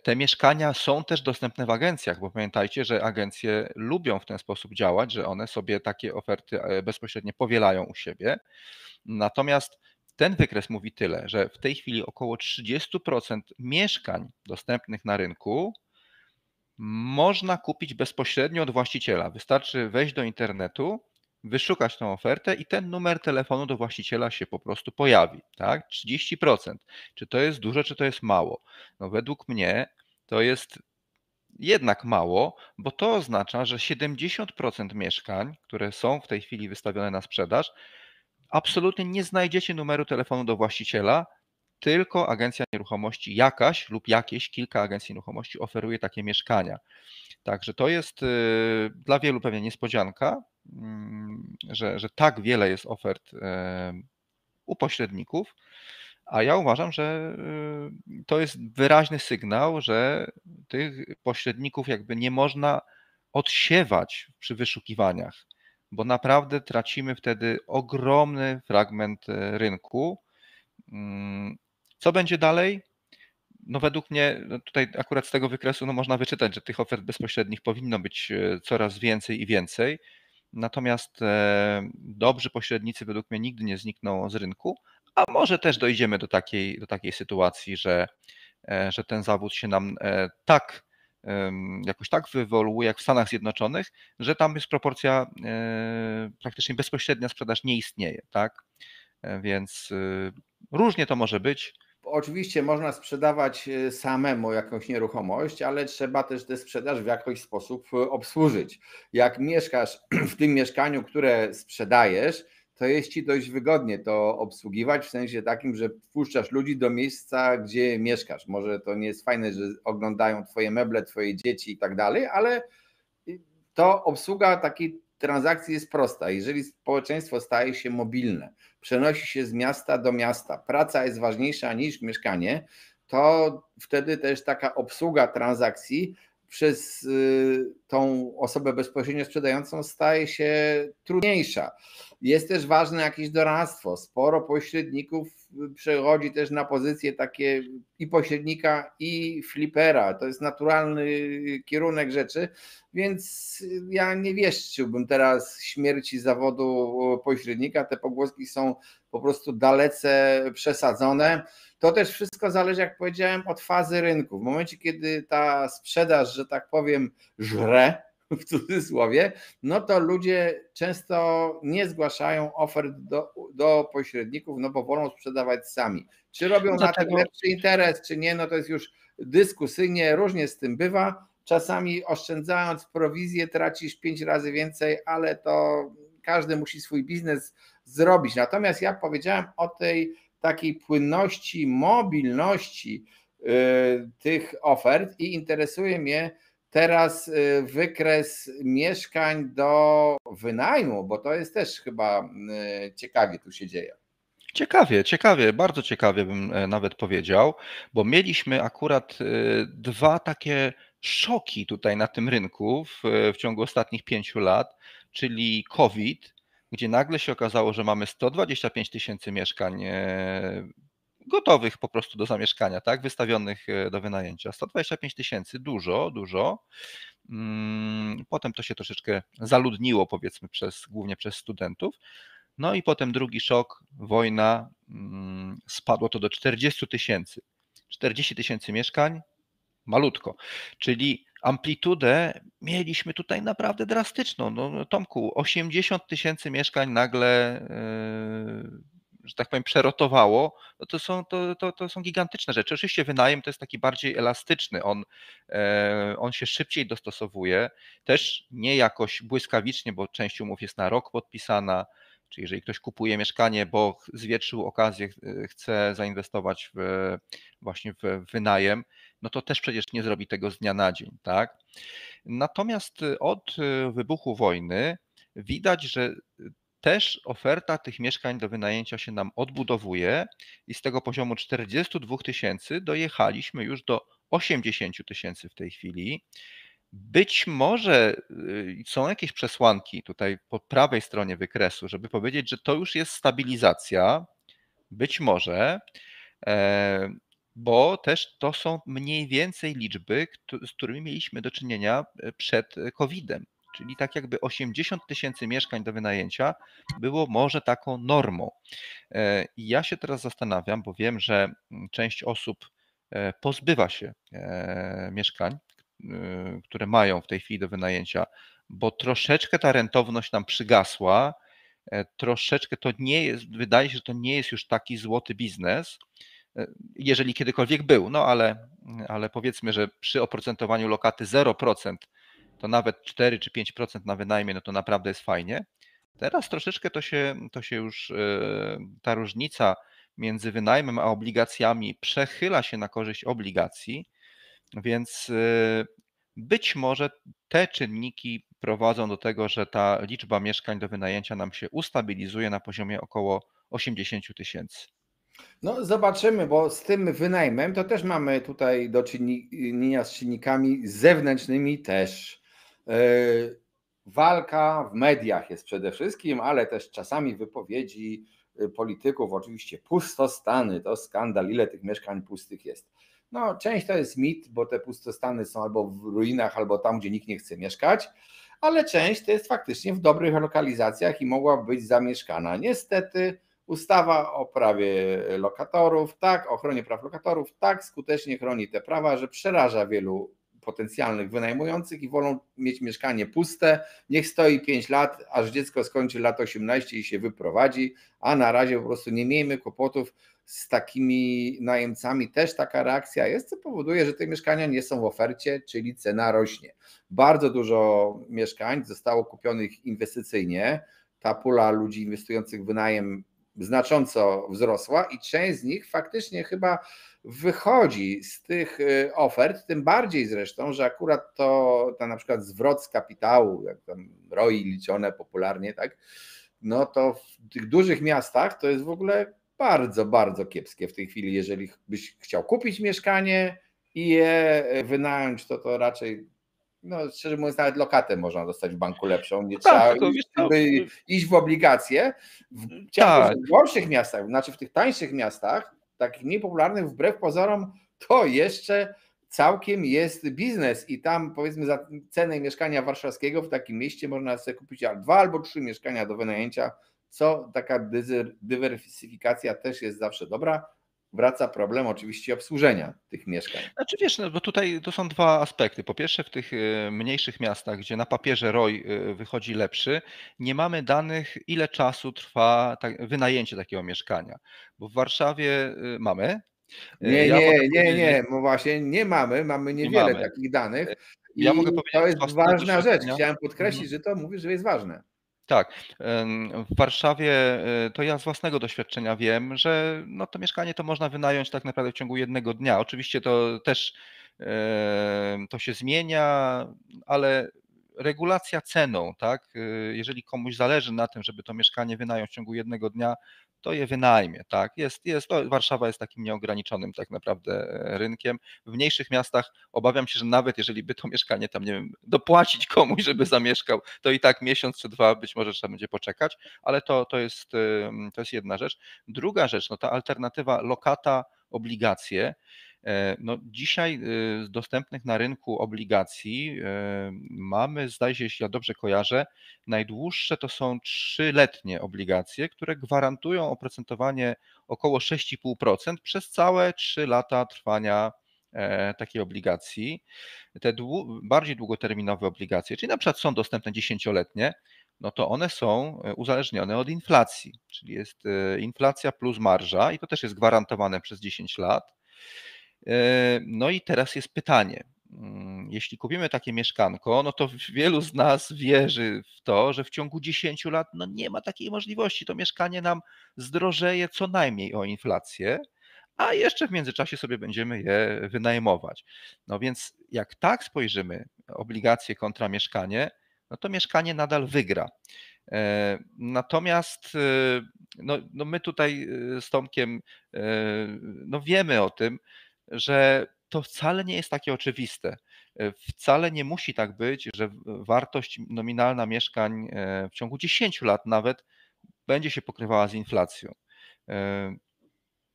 Te mieszkania są też dostępne w agencjach, bo pamiętajcie, że agencje lubią w ten sposób działać, że one sobie takie oferty bezpośrednio powielają u siebie. Natomiast ten wykres mówi tyle, że w tej chwili około 30% mieszkań dostępnych na rynku można kupić bezpośrednio od właściciela. Wystarczy wejść do internetu, wyszukać tą ofertę i ten numer telefonu do właściciela się po prostu pojawi. Tak? 30%. Czy to jest dużo, czy to jest mało? No według mnie to jest jednak mało, bo to oznacza, że 70% mieszkań, które są w tej chwili wystawione na sprzedaż, absolutnie nie znajdziecie numeru telefonu do właściciela, tylko agencja nieruchomości jakaś lub jakieś kilka agencji nieruchomości oferuje takie mieszkania. Także to jest dla wielu pewnie niespodzianka, że tak wiele jest ofert u pośredników, a ja uważam, że to jest wyraźny sygnał, że tych pośredników jakby nie można odsiewać przy wyszukiwaniach, bo naprawdę tracimy wtedy ogromny fragment rynku. Co będzie dalej? No według mnie tutaj akurat z tego wykresu można wyczytać, że tych ofert bezpośrednich powinno być coraz więcej i więcej. Natomiast dobrzy pośrednicy według mnie nigdy nie znikną z rynku, a może też dojdziemy do takiej sytuacji, że ten zawód się nam tak jakoś tak wyewoluuje jak w Stanach Zjednoczonych, że tam jest proporcja praktycznie bezpośrednia sprzedaż nie istnieje, tak? Więc różnie to może być. Oczywiście można sprzedawać samemu jakąś nieruchomość, ale trzeba też tę sprzedaż w jakiś sposób obsłużyć. Jak mieszkasz w tym mieszkaniu, które sprzedajesz, to jest ci dość wygodnie to obsługiwać, w sensie takim, że wpuszczasz ludzi do miejsca, gdzie mieszkasz. Może to nie jest fajne, że oglądają twoje meble, twoje dzieci i tak dalej, ale to obsługa takiej transakcji jest prosta. Jeżeli społeczeństwo staje się mobilne, przenosi się z miasta do miasta, praca jest ważniejsza niż mieszkanie, to wtedy też taka obsługa transakcji przez tą osobę bezpośrednio sprzedającą staje się trudniejsza. Jest też ważne jakieś doradztwo. Sporo pośredników przechodzi też na pozycje takie i pośrednika, i flipera. To jest naturalny kierunek rzeczy, więc ja nie wieszczyłbym teraz śmierci zawodu pośrednika. Te pogłoski są po prostu dalece przesadzone. To też wszystko zależy, jak powiedziałem, od fazy rynku. W momencie, kiedy ta sprzedaż, że tak powiem, żre, w cudzysłowie, no to ludzie często nie zgłaszają ofert do pośredników, no bo wolą sprzedawać sami. Czy robią na tym lepszy interes, czy nie, no to jest już dyskusyjnie, różnie z tym bywa. Czasami oszczędzając prowizję tracisz 5 razy więcej, ale to każdy musi swój biznes zrobić. Natomiast ja powiedziałem o tej takiej płynności, mobilności tych ofert i interesuje mnie teraz wykres mieszkań do wynajmu, bo to jest też chyba ciekawie tu się dzieje. Ciekawie, bardzo ciekawie bym nawet powiedział, bo mieliśmy akurat dwa takie szoki tutaj na tym rynku w ciągu ostatnich 5 lat, czyli COVID, gdzie nagle się okazało, że mamy 125 000 mieszkań gotowych po prostu do zamieszkania, tak, wystawionych do wynajęcia. 125 000, dużo. Potem to się troszeczkę zaludniło, powiedzmy, głównie przez studentów. No i potem drugi szok, wojna, spadło to do 40 000. 40 000 mieszkań, malutko. Czyli amplitudę mieliśmy tutaj naprawdę drastyczną. No, Tomku, 80 000 mieszkań nagle, że tak powiem, przerotowało. No to są gigantyczne rzeczy. Oczywiście wynajem to jest taki bardziej elastyczny. On się szybciej dostosowuje. Też nie jakoś błyskawicznie, bo część umów jest na rok podpisana. Czyli jeżeli ktoś kupuje mieszkanie, bo zwietrzył okazję, chce zainwestować właśnie w wynajem, no to też przecież nie zrobi tego z dnia na dzień, tak? Natomiast od wybuchu wojny widać, że też oferta tych mieszkań do wynajęcia się nam odbudowuje i z tego poziomu 42 000 dojechaliśmy już do 80 000 w tej chwili. Być może są jakieś przesłanki tutaj po prawej stronie wykresu, żeby powiedzieć, że to już jest stabilizacja, Być może, e, bo też to są mniej więcej liczby, z którymi mieliśmy do czynienia przed COVID-em. Czyli tak jakby 80 000 mieszkań do wynajęcia było może taką normą. I ja się teraz zastanawiam, bo wiem, że część osób pozbywa się mieszkań, które mają w tej chwili do wynajęcia, bo troszeczkę ta rentowność nam przygasła, troszeczkę to nie jest, wydaje się, że to nie jest już taki złoty biznes, jeżeli kiedykolwiek był, no ale powiedzmy, że przy oprocentowaniu lokaty 0%, to nawet 4 czy 5% na wynajmie, no to naprawdę jest fajnie. Teraz troszeczkę to się już, ta różnica między wynajmem a obligacjami przechyla się na korzyść obligacji, więc być może te czynniki prowadzą do tego, że ta liczba mieszkań do wynajęcia nam się ustabilizuje na poziomie około 80 000. No zobaczymy, bo z tym wynajmem to też mamy tutaj do czynienia z czynnikami zewnętrznymi też. Walka w mediach jest przede wszystkim, ale też czasami wypowiedzi polityków, oczywiście pustostany, to skandal, ile tych mieszkań pustych jest. No część to jest mit, bo te pustostany są albo w ruinach, albo tam, gdzie nikt nie chce mieszkać, ale część to jest faktycznie w dobrych lokalizacjach i mogła być zamieszkana. Niestety ustawa o prawie lokatorów, tak, o ochronie praw lokatorów, tak skutecznie chroni te prawa, że przeraża wielu potencjalnych wynajmujących i wolą mieć mieszkanie puste, niech stoi 5 lat, aż dziecko skończy lat 18 i się wyprowadzi, a na razie po prostu nie miejmy kłopotów z takimi najemcami. Też taka reakcja jest, co powoduje, że te mieszkania nie są w ofercie, czyli cena rośnie. Bardzo dużo mieszkań zostało kupionych inwestycyjnie, ta pula ludzi inwestujących w wynajem znacząco wzrosła i część z nich faktycznie chyba wychodzi z tych ofert, tym bardziej zresztą, że akurat to na przykład zwrot z kapitału, jak tam ROI liczone popularnie, tak, no to w tych dużych miastach to jest w ogóle bardzo, bardzo kiepskie w tej chwili. Jeżeli byś chciał kupić mieszkanie i je wynająć, to raczej, no szczerze mówiąc, nawet lokatę można dostać w banku lepszą. Nie No tak, trzeba tylko wiesz co, iść w obligacje. Chciałem powiedzieć, tak, że w gorszych miastach, znaczy w tych tańszych miastach, takich mniej popularnych, wbrew pozorom, to jeszcze całkiem jest biznes i tam powiedzmy za cenę mieszkania warszawskiego w takim mieście można sobie kupić 2 albo 3 mieszkania do wynajęcia, co taka dywersyfikacja też jest zawsze dobra. Wraca problem oczywiście obsłużenia tych mieszkań. znaczy wiesz, no bo tutaj to są dwa aspekty. Po pierwsze, w tych mniejszych miastach, gdzie na papierze ROI wychodzi lepszy, nie mamy danych, ile czasu trwa wynajęcie takiego mieszkania. Bo w Warszawie mamy. Nie, Ja mogę nie, nie, powiedzieć, nie, no właśnie nie mamy nie niewiele mamy. takich danych Ja i mogę powiedzieć to z jest własnego ważna rzecz. doświadczenia. Chciałem Mhm. podkreślić, że to mówisz, że jest ważne. Tak. W Warszawie to ja z własnego doświadczenia wiem, że no to mieszkanie to można wynająć tak naprawdę w ciągu jednego dnia. Oczywiście to też to się zmienia, ale regulacja ceną, tak? Jeżeli komuś zależy na tym, żeby to mieszkanie wynająć w ciągu jednego dnia, to je wynajmie, tak? Warszawa jest takim nieograniczonym tak naprawdę rynkiem. W mniejszych miastach obawiam się, że nawet jeżeli by to mieszkanie tam, nie wiem, dopłacić komuś, żeby zamieszkał, to i tak miesiąc czy dwa być może trzeba będzie poczekać, ale to jest jedna rzecz. Druga rzecz, no ta alternatywa lokata, obligacje. No dzisiaj z dostępnych na rynku obligacji mamy, zdaje się, jeśli ja dobrze kojarzę, najdłuższe to są 3-letnie obligacje, które gwarantują oprocentowanie około 6,5% przez całe 3 lata trwania takiej obligacji. Te bardziej długoterminowe obligacje, czyli na przykład są dostępne 10-letnie, no to one są uzależnione od inflacji, czyli jest inflacja plus marża i to też jest gwarantowane przez 10 lat. No i teraz jest pytanie. Jeśli kupimy takie mieszkanko, no to wielu z nas wierzy w to, że w ciągu 10 lat no nie ma takiej możliwości. To mieszkanie nam zdrożeje co najmniej o inflację, a jeszcze w międzyczasie sobie będziemy je wynajmować. No więc jak tak spojrzymy, obligacje kontra mieszkanie, no to mieszkanie nadal wygra. Natomiast no my tutaj z Tomkiem no wiemy o tym, że to wcale nie jest takie oczywiste. Wcale nie musi tak być, że wartość nominalna mieszkań w ciągu 10 lat nawet będzie się pokrywała z inflacją.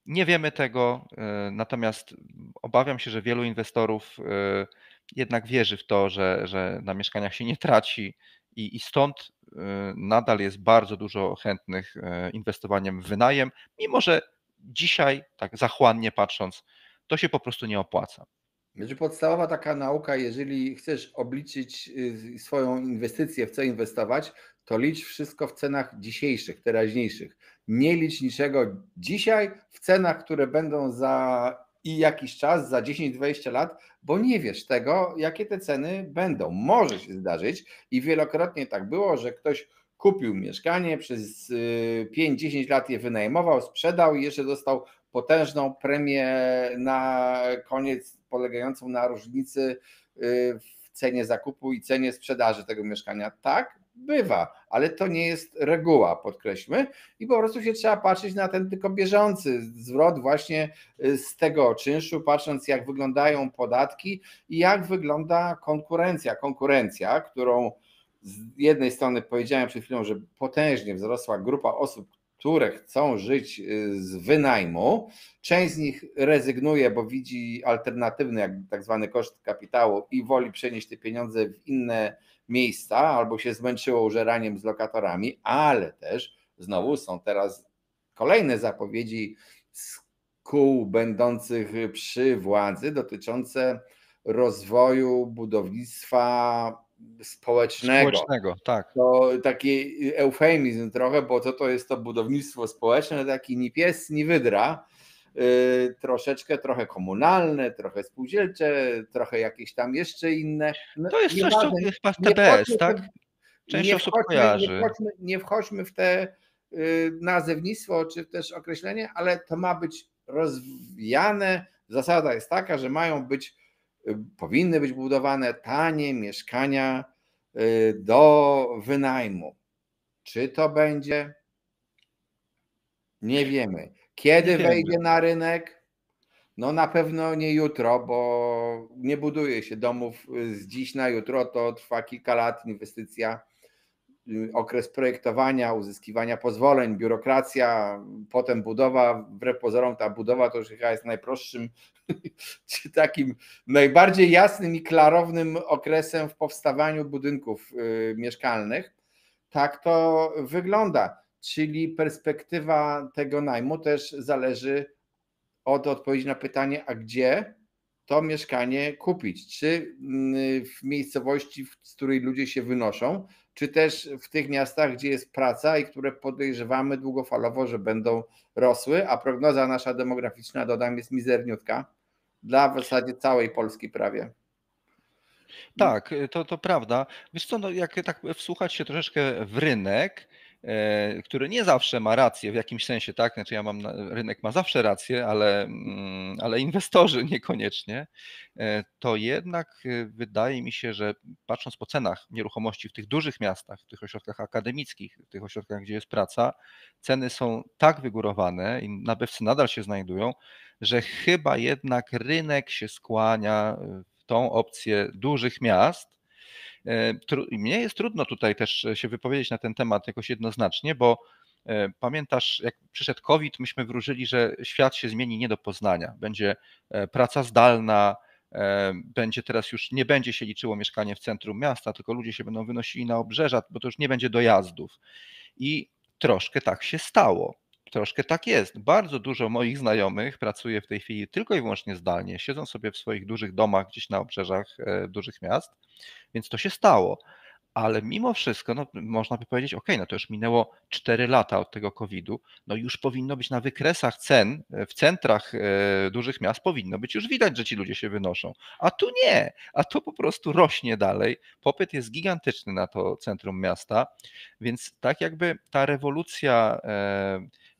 Nie wiemy tego, natomiast obawiam się, że wielu inwestorów jednak wierzy w to, że na mieszkaniach się nie traci i stąd nadal jest bardzo dużo chętnych inwestowaniem w wynajem, mimo że dzisiaj, tak zachłannie patrząc, to się po prostu nie opłaca. Znaczy podstawowa taka nauka, jeżeli chcesz obliczyć swoją inwestycję, w co inwestować, to licz wszystko w cenach dzisiejszych, teraźniejszych. Nie licz niczego dzisiaj w cenach, które będą za jakiś czas, za 10-20 lat, bo nie wiesz tego, jakie te ceny będą. Może się zdarzyć i wielokrotnie tak było, że ktoś kupił mieszkanie, przez 5-10 lat je wynajmował, sprzedał i jeszcze dostał potężną premię na koniec, polegającą na różnicy w cenie zakupu i cenie sprzedaży tego mieszkania. Tak, bywa, ale to nie jest reguła, podkreślmy, i po prostu się trzeba patrzeć na ten tylko bieżący zwrot właśnie z tego czynszu, patrząc jak wyglądają podatki i jak wygląda konkurencja. Konkurencja, którą z jednej strony powiedziałem przed chwilą, że potężnie wzrosła grupa osób, które chcą żyć z wynajmu. Część z nich rezygnuje, bo widzi alternatywny, jak tak zwany koszt kapitału i woli przenieść te pieniądze w inne miejsca, albo się zmęczyło użeraniem z lokatorami, ale też znowu są teraz kolejne zapowiedzi z kół będących przy władzy dotyczące rozwoju budownictwa społecznego. Społecznego, tak. To taki eufemizm trochę, bo co to jest to budownictwo społeczne, taki ni pies, ni wydra, trochę komunalne, trochę spółdzielcze, trochę jakieś tam jeszcze inne. No, To jest coś, co chyba nie TBS, wchodźmy, tak? Część nie osób wchodźmy, kojarzy. nie wchodźmy w te nazewnictwo czy też określenie, ale to ma być rozwijane. Zasada jest taka, że powinny być budowane tanie mieszkania do wynajmu. Czy to będzie? Nie wiemy. Kiedy Nie wiemy. wejdzie na rynek? No na pewno nie jutro, bo nie buduje się domów z dziś na jutro, to trwa kilka lat, inwestycja, okres projektowania, uzyskiwania pozwoleń, biurokracja, potem budowa. Wbrew pozorom ta budowa to już chyba jest najprostszym, czy takim najbardziej jasnym i klarownym okresem w powstawaniu budynków mieszkalnych. Tak to wygląda, czyli perspektywa tego najmu też zależy od odpowiedzi na pytanie, a gdzie to mieszkanie kupić? Czy w miejscowości, z której ludzie się wynoszą, czy też w tych miastach, gdzie jest praca i które podejrzewamy długofalowo, że będą rosły, a prognoza nasza demograficzna, dodam, jest mizerniutka dla w zasadzie całej Polski prawie. Tak, to prawda. Wiesz co, no jak tak wsłuchać się troszeczkę w rynek, który nie zawsze ma rację w jakimś sensie, tak? Znaczy rynek ma zawsze rację, ale inwestorzy niekoniecznie, to jednak wydaje mi się, że patrząc po cenach nieruchomości w tych dużych miastach, w tych ośrodkach akademickich, w tych ośrodkach, gdzie jest praca, ceny są tak wygórowane i nabywcy nadal się znajdują, że chyba jednak rynek się skłania tą opcję dużych miast. Mnie jest trudno tutaj też się wypowiedzieć na ten temat jakoś jednoznacznie, bo pamiętasz, jak przyszedł COVID, myśmy wróżyli, że świat się zmieni nie do poznania. Będzie praca zdalna, będzie teraz już nie będzie się liczyło mieszkanie w centrum miasta, tylko ludzie się będą wynosili na obrzeża, bo to już nie będzie dojazdów. I troszkę tak się stało. Troszkę tak jest. Bardzo dużo moich znajomych pracuje w tej chwili tylko i wyłącznie zdalnie. Siedzą sobie w swoich dużych domach gdzieś na obrzeżach dużych miast, więc to się stało. Ale mimo wszystko, no, można by powiedzieć, ok, no to już minęło 4 lata od tego COVID-u, no już powinno być na wykresach cen, w centrach dużych miast powinno być już widać, że ci ludzie się wynoszą. A tu nie, a tu po prostu rośnie dalej. Popyt jest gigantyczny na to centrum miasta, więc tak jakby ta rewolucja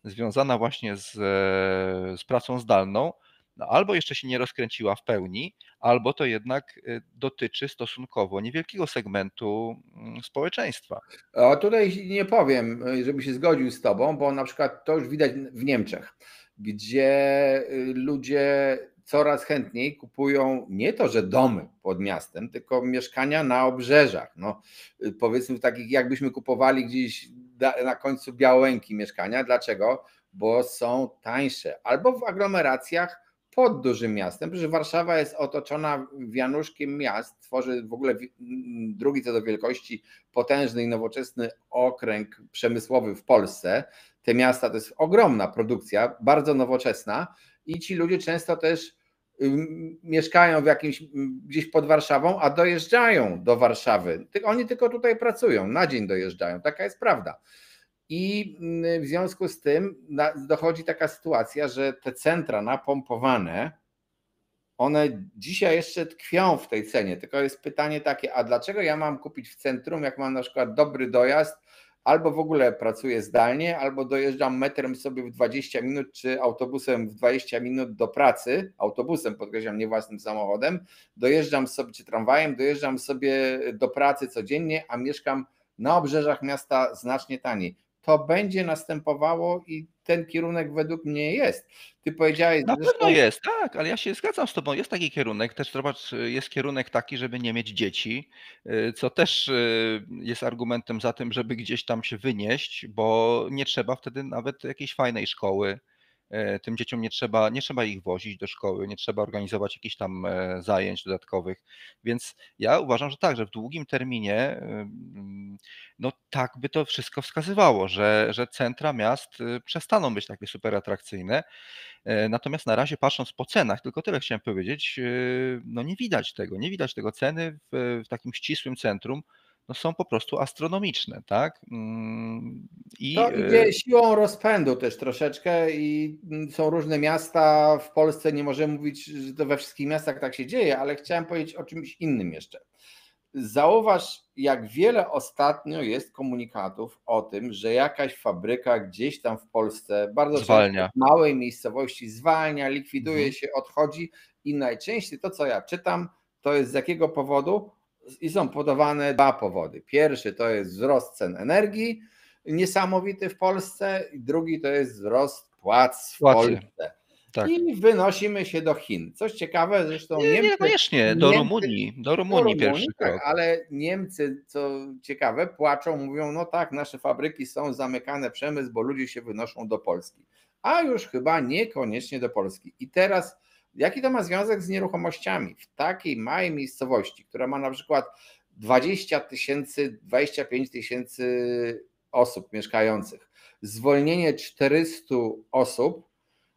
związana właśnie z pracą zdalną, no albo jeszcze się nie rozkręciła w pełni, albo to jednak dotyczy stosunkowo niewielkiego segmentu społeczeństwa. A tutaj nie powiem, żeby się zgodził z tobą, bo na przykład to już widać w Niemczech, gdzie ludzie coraz chętniej kupują nie to, że domy pod miastem, tylko mieszkania na obrzeżach. No, powiedzmy takich, jakbyśmy kupowali gdzieś na końcu Białęki mieszkania. Dlaczego? bo są tańsze, albo w aglomeracjach pod dużym miastem, przecież Warszawa jest otoczona wianuszkiem miast, tworzy w ogóle drugi co do wielkości potężny i nowoczesny okręg przemysłowy w Polsce. Te miasta to jest ogromna produkcja, bardzo nowoczesna i ci ludzie często też mieszkają w jakimś gdzieś pod Warszawą, a dojeżdżają do Warszawy. Oni tylko tutaj pracują, na dzień dojeżdżają, taka jest prawda. I w związku z tym dochodzi taka sytuacja, że te centra napompowane, one dzisiaj jeszcze tkwią w tej cenie, tylko jest pytanie takie, a dlaczego ja mam kupić w centrum, jak mam na przykład dobry dojazd, albo w ogóle pracuję zdalnie, albo dojeżdżam metrem sobie w 20 minut, czy autobusem w 20 minut do pracy, autobusem, podkreślam, nie własnym samochodem, dojeżdżam sobie, czy tramwajem, dojeżdżam sobie do pracy codziennie, a mieszkam na obrzeżach miasta znacznie taniej. To będzie następowało i ten kierunek według mnie jest. Ty powiedziałeś Na zresztą... pewno jest, tak, ale ja się zgadzam z tobą. Jest taki kierunek, też zobacz, jest kierunek taki, żeby nie mieć dzieci, co też jest argumentem za tym, żeby gdzieś tam się wynieść, bo nie trzeba wtedy nawet jakiejś fajnej szkoły. Tym dzieciom nie trzeba ich wozić do szkoły, nie trzeba organizować jakichś tam zajęć dodatkowych. Więc ja uważam, że tak, że w długim terminie no tak by to wszystko wskazywało, że centra miast przestaną być takie super atrakcyjne. Natomiast na razie patrząc po cenach, tylko tyle chciałem powiedzieć, no nie widać tego, nie widać tego. Ceny w takim ścisłym centrum no są po prostu astronomiczne, tak? To idzie siłą rozpędu też troszeczkę i są różne miasta w Polsce, nie możemy mówić, że to we wszystkich miastach tak się dzieje, ale chciałem powiedzieć o czymś innym jeszcze. Zauważ, jak wiele ostatnio jest komunikatów o tym, że jakaś fabryka gdzieś tam w Polsce, bardzo często zwalnia. w małej miejscowości, zwalnia, likwiduje się, odchodzi i najczęściej to, co ja czytam, to jest z jakiego powodu i są podawane dwa powody. Pierwszy to jest wzrost cen energii niesamowity w Polsce, i drugi to jest wzrost płac w Płacy, Polsce. tak. I wynosimy się do Chin. Coś ciekawe, zresztą Niekoniecznie, do Rumunii pierwszy tak, krok. ale Niemcy, co ciekawe, płaczą, mówią, no tak, nasze fabryki są zamykane, przemysł, bo ludzie się wynoszą do Polski, a już chyba niekoniecznie do Polski. I teraz, jaki to ma związek z nieruchomościami? W takiej małej miejscowości, która ma na przykład 20 tysięcy, 25 tysięcy osób mieszkających, zwolnienie 400 osób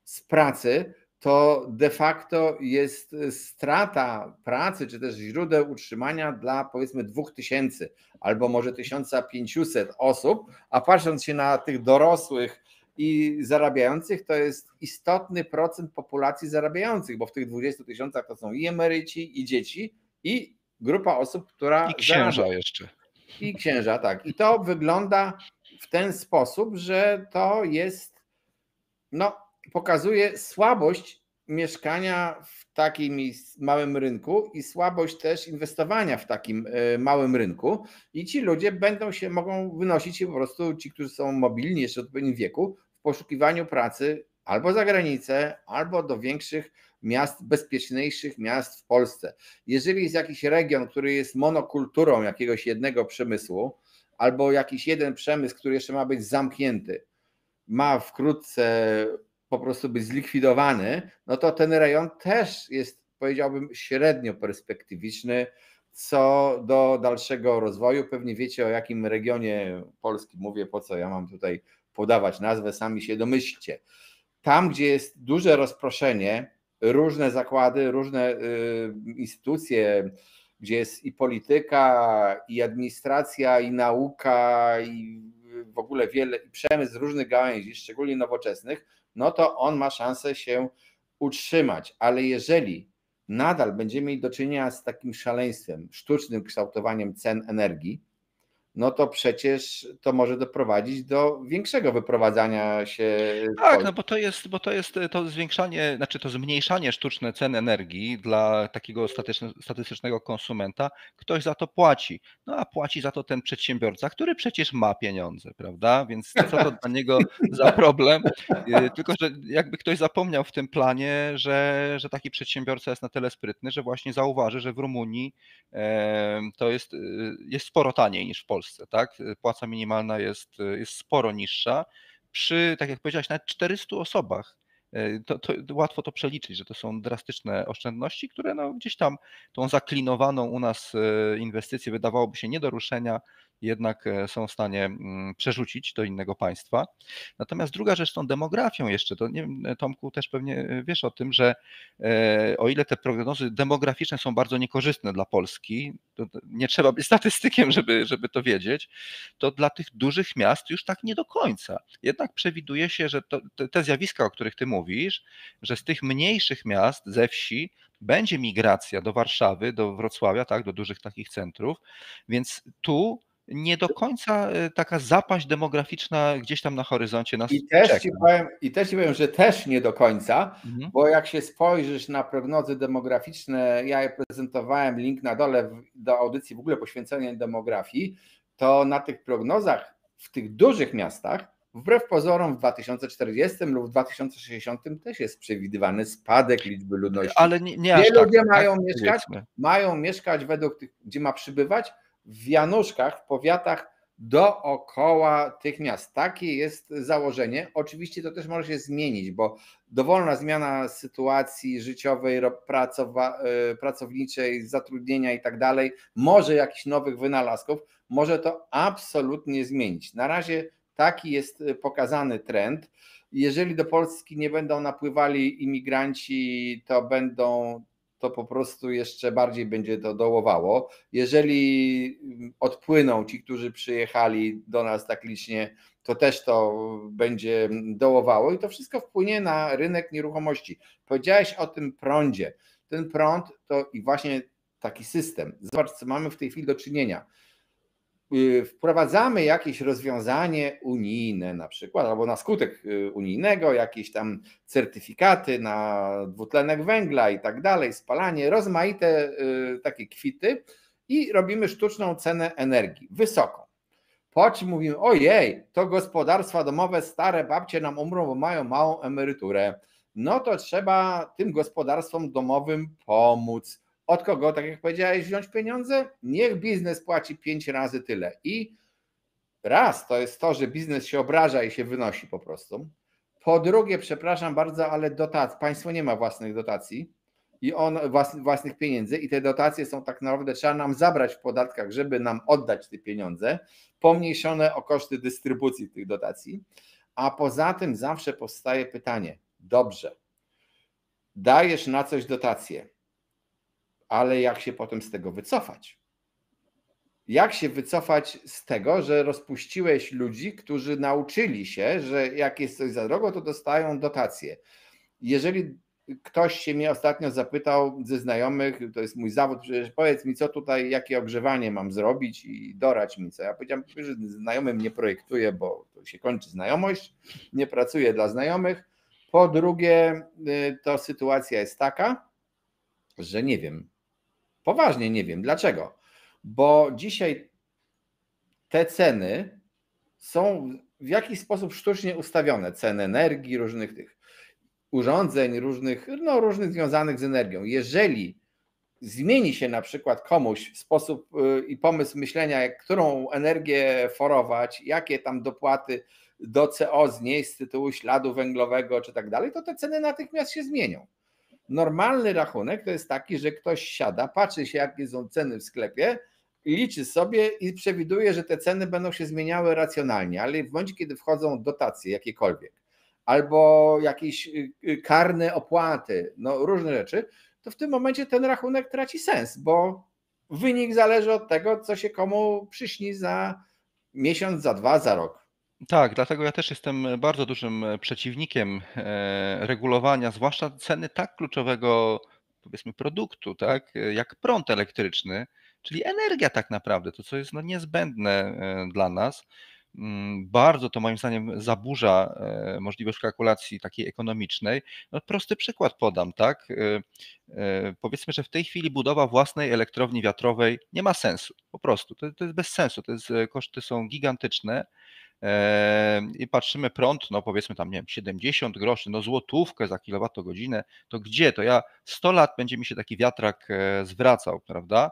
z pracy, to de facto jest strata pracy, czy też źródeł utrzymania dla powiedzmy 2000 albo może 1500 osób, a patrząc się na tych dorosłych i zarabiających, to jest istotny procent populacji zarabiających, bo w tych 20 tysiącach to są i emeryci, i dzieci, i grupa osób, która I księża zarabia. jeszcze. I księża, tak. I to wygląda w ten sposób, że to jest, no, pokazuje słabość mieszkania w takim małym rynku i słabość też inwestowania w takim małym rynku. I ci ludzie mogą wynosić się po prostu, ci, którzy są mobilni jeszcze w odpowiednim wieku, w poszukiwaniu pracy albo za granicę, albo do większych miast, bezpieczniejszych miast w Polsce. Jeżeli jest jakiś region, który jest monokulturą jakiegoś jednego przemysłu, albo jakiś jeden przemysł, który jeszcze ma być zamknięty, ma wkrótce po prostu być zlikwidowany, no to ten rejon też jest, powiedziałbym, średnio perspektywiczny co do dalszego rozwoju. Pewnie wiecie, o jakim regionie Polski mówię, po co ja mam tutaj podawać nazwę, sami się domyślcie. Tam, gdzie jest duże rozproszenie, różne zakłady, różne instytucje, gdzie jest i polityka, i administracja, i nauka, i w ogóle wiele, i przemysł z różnych gałęzi, szczególnie nowoczesnych, no to on ma szansę się utrzymać. Ale jeżeli nadal będziemy mieli do czynienia z takim szaleństwem, sztucznym kształtowaniem cen energii, no to przecież to może doprowadzić do większego wyprowadzania się z Tak, no Polski. bo to jest to zwiększanie, znaczy to zmniejszanie sztuczne cen energii dla takiego statystycznego konsumenta, ktoś za to płaci. No a płaci za to ten przedsiębiorca, który przecież ma pieniądze, prawda? Więc co to dla niego za problem? Tylko, że jakby ktoś zapomniał w tym planie, że taki przedsiębiorca jest na tyle sprytny, że właśnie zauważy, że w Rumunii to jest sporo taniej niż w Polsce, tak? Płaca minimalna jest sporo niższa. przy, tak jak powiedziałeś, nawet 400 osobach. To łatwo to przeliczyć, że to są drastyczne oszczędności, które no gdzieś tam tą zaklinowaną u nas inwestycję wydawałoby się nie do ruszenia, jednak są w stanie przerzucić do innego państwa. Natomiast druga rzecz z tą demografią jeszcze, to nie wiem, Tomku, też pewnie wiesz o tym, że o ile te prognozy demograficzne są bardzo niekorzystne dla Polski, to nie trzeba być statystykiem, żeby to wiedzieć, to dla tych dużych miast już tak nie do końca. Jednak przewiduje się, że te zjawiska, o których ty mówisz, że z tych mniejszych miast, ze wsi, będzie migracja do Warszawy, do Wrocławia, tak, do dużych takich centrów, więc tu nie do końca taka zapaść demograficzna gdzieś tam na horyzoncie nas czeka. I też ci powiem, że też nie do końca, Mhm. bo jak się spojrzysz na prognozy demograficzne, ja je prezentowałem, link na dole do audycji w ogóle poświęconej demografii, to na tych prognozach w tych dużych miastach, wbrew pozorom w 2040 lub w 2060 też jest przewidywany spadek liczby ludności. Ale nie aż Gdzie tak, ludzie tak? mają mieszkać według tych, gdzie ma przybywać? W wianuszkach, w powiatach dookoła tych miast. Takie jest założenie. Oczywiście to też może się zmienić, bo dowolna zmiana sytuacji życiowej, pracowniczej, zatrudnienia i tak dalej, może jakichś nowych wynalazków, może to absolutnie zmienić. Na razie taki jest pokazany trend. Jeżeli do Polski nie będą napływali imigranci, to po prostu jeszcze bardziej będzie to dołowało. Jeżeli odpłyną ci, którzy przyjechali do nas tak licznie, to też to będzie dołowało i to wszystko wpłynie na rynek nieruchomości. Powiedziałeś o tym prądzie. Ten prąd to i właśnie taki system. Zobacz, co mamy w tej chwili do czynienia. Wprowadzamy jakieś rozwiązanie unijne na przykład, albo na skutek unijnego, jakieś tam certyfikaty na dwutlenek węgla i tak dalej, spalanie, rozmaite takie kwity i robimy sztuczną cenę energii, wysoką. Po czym mówimy, ojej, to gospodarstwa domowe, stare babcie nam umrą, bo mają małą emeryturę. No to trzeba tym gospodarstwom domowym pomóc. Od kogo, tak jak powiedziałeś, wziąć pieniądze? Niech biznes płaci 5 razy tyle. I raz to jest to, że biznes się obraża i się wynosi po prostu. Po drugie, przepraszam bardzo, ale państwo nie ma własnych dotacji i własnych pieniędzy i te dotacje są tak naprawdę, trzeba nam zabrać w podatkach, żeby nam oddać te pieniądze, pomniejszone o koszty dystrybucji tych dotacji. A poza tym zawsze powstaje pytanie, dobrze, dajesz na coś dotację, ale jak się potem z tego wycofać? Jak się wycofać z tego, że rozpuściłeś ludzi, którzy nauczyli się, że jak jest coś za drogo, to dostają dotacje. Jeżeli ktoś się mnie ostatnio zapytał ze znajomych, to jest mój zawód, przecież powiedz mi, co tutaj, jakie ogrzewanie mam zrobić i doradź mi co. Ja powiedziałem, że znajomym nie projektuję, bo to się kończy znajomość, nie pracuję dla znajomych. Po drugie, to sytuacja jest taka, że nie wiem, poważnie nie wiem dlaczego, bo dzisiaj te ceny są w jakiś sposób sztucznie ustawione, ceny energii, różnych tych urządzeń, różnych związanych z energią. Jeżeli zmieni się na przykład komuś sposób i pomysł myślenia, którą energię forować, jakie tam dopłaty do CO znieść z tytułu śladu węglowego czy tak dalej, to te ceny natychmiast się zmienią. Normalny rachunek to jest taki, że ktoś siada, patrzy się, jakie są ceny w sklepie, liczy sobie i przewiduje, że te ceny będą się zmieniały racjonalnie, ale w momencie, kiedy wchodzą dotacje jakiekolwiek, albo jakieś karne opłaty, różne rzeczy, to w tym momencie ten rachunek traci sens, bo wynik zależy od tego, co się komu przyśni za miesiąc, za 2, za rok. Tak, dlatego ja też jestem bardzo dużym przeciwnikiem regulowania, zwłaszcza ceny tak kluczowego, powiedzmy, produktu, tak, jak prąd elektryczny, czyli energia tak naprawdę, to co jest no, niezbędne dla nas. Bardzo to moim zdaniem zaburza możliwość kalkulacji takiej ekonomicznej. No, prosty przykład podam, tak? Powiedzmy, że w tej chwili budowa własnej elektrowni wiatrowej nie ma sensu, po prostu. To jest bez sensu, koszty są gigantyczne. i patrzymy prąd, no powiedzmy tam, nie wiem, 70 groszy, no złotówkę za kilowatogodzinę, to gdzie? To ja 100 lat będzie mi się taki wiatrak zwracał, prawda?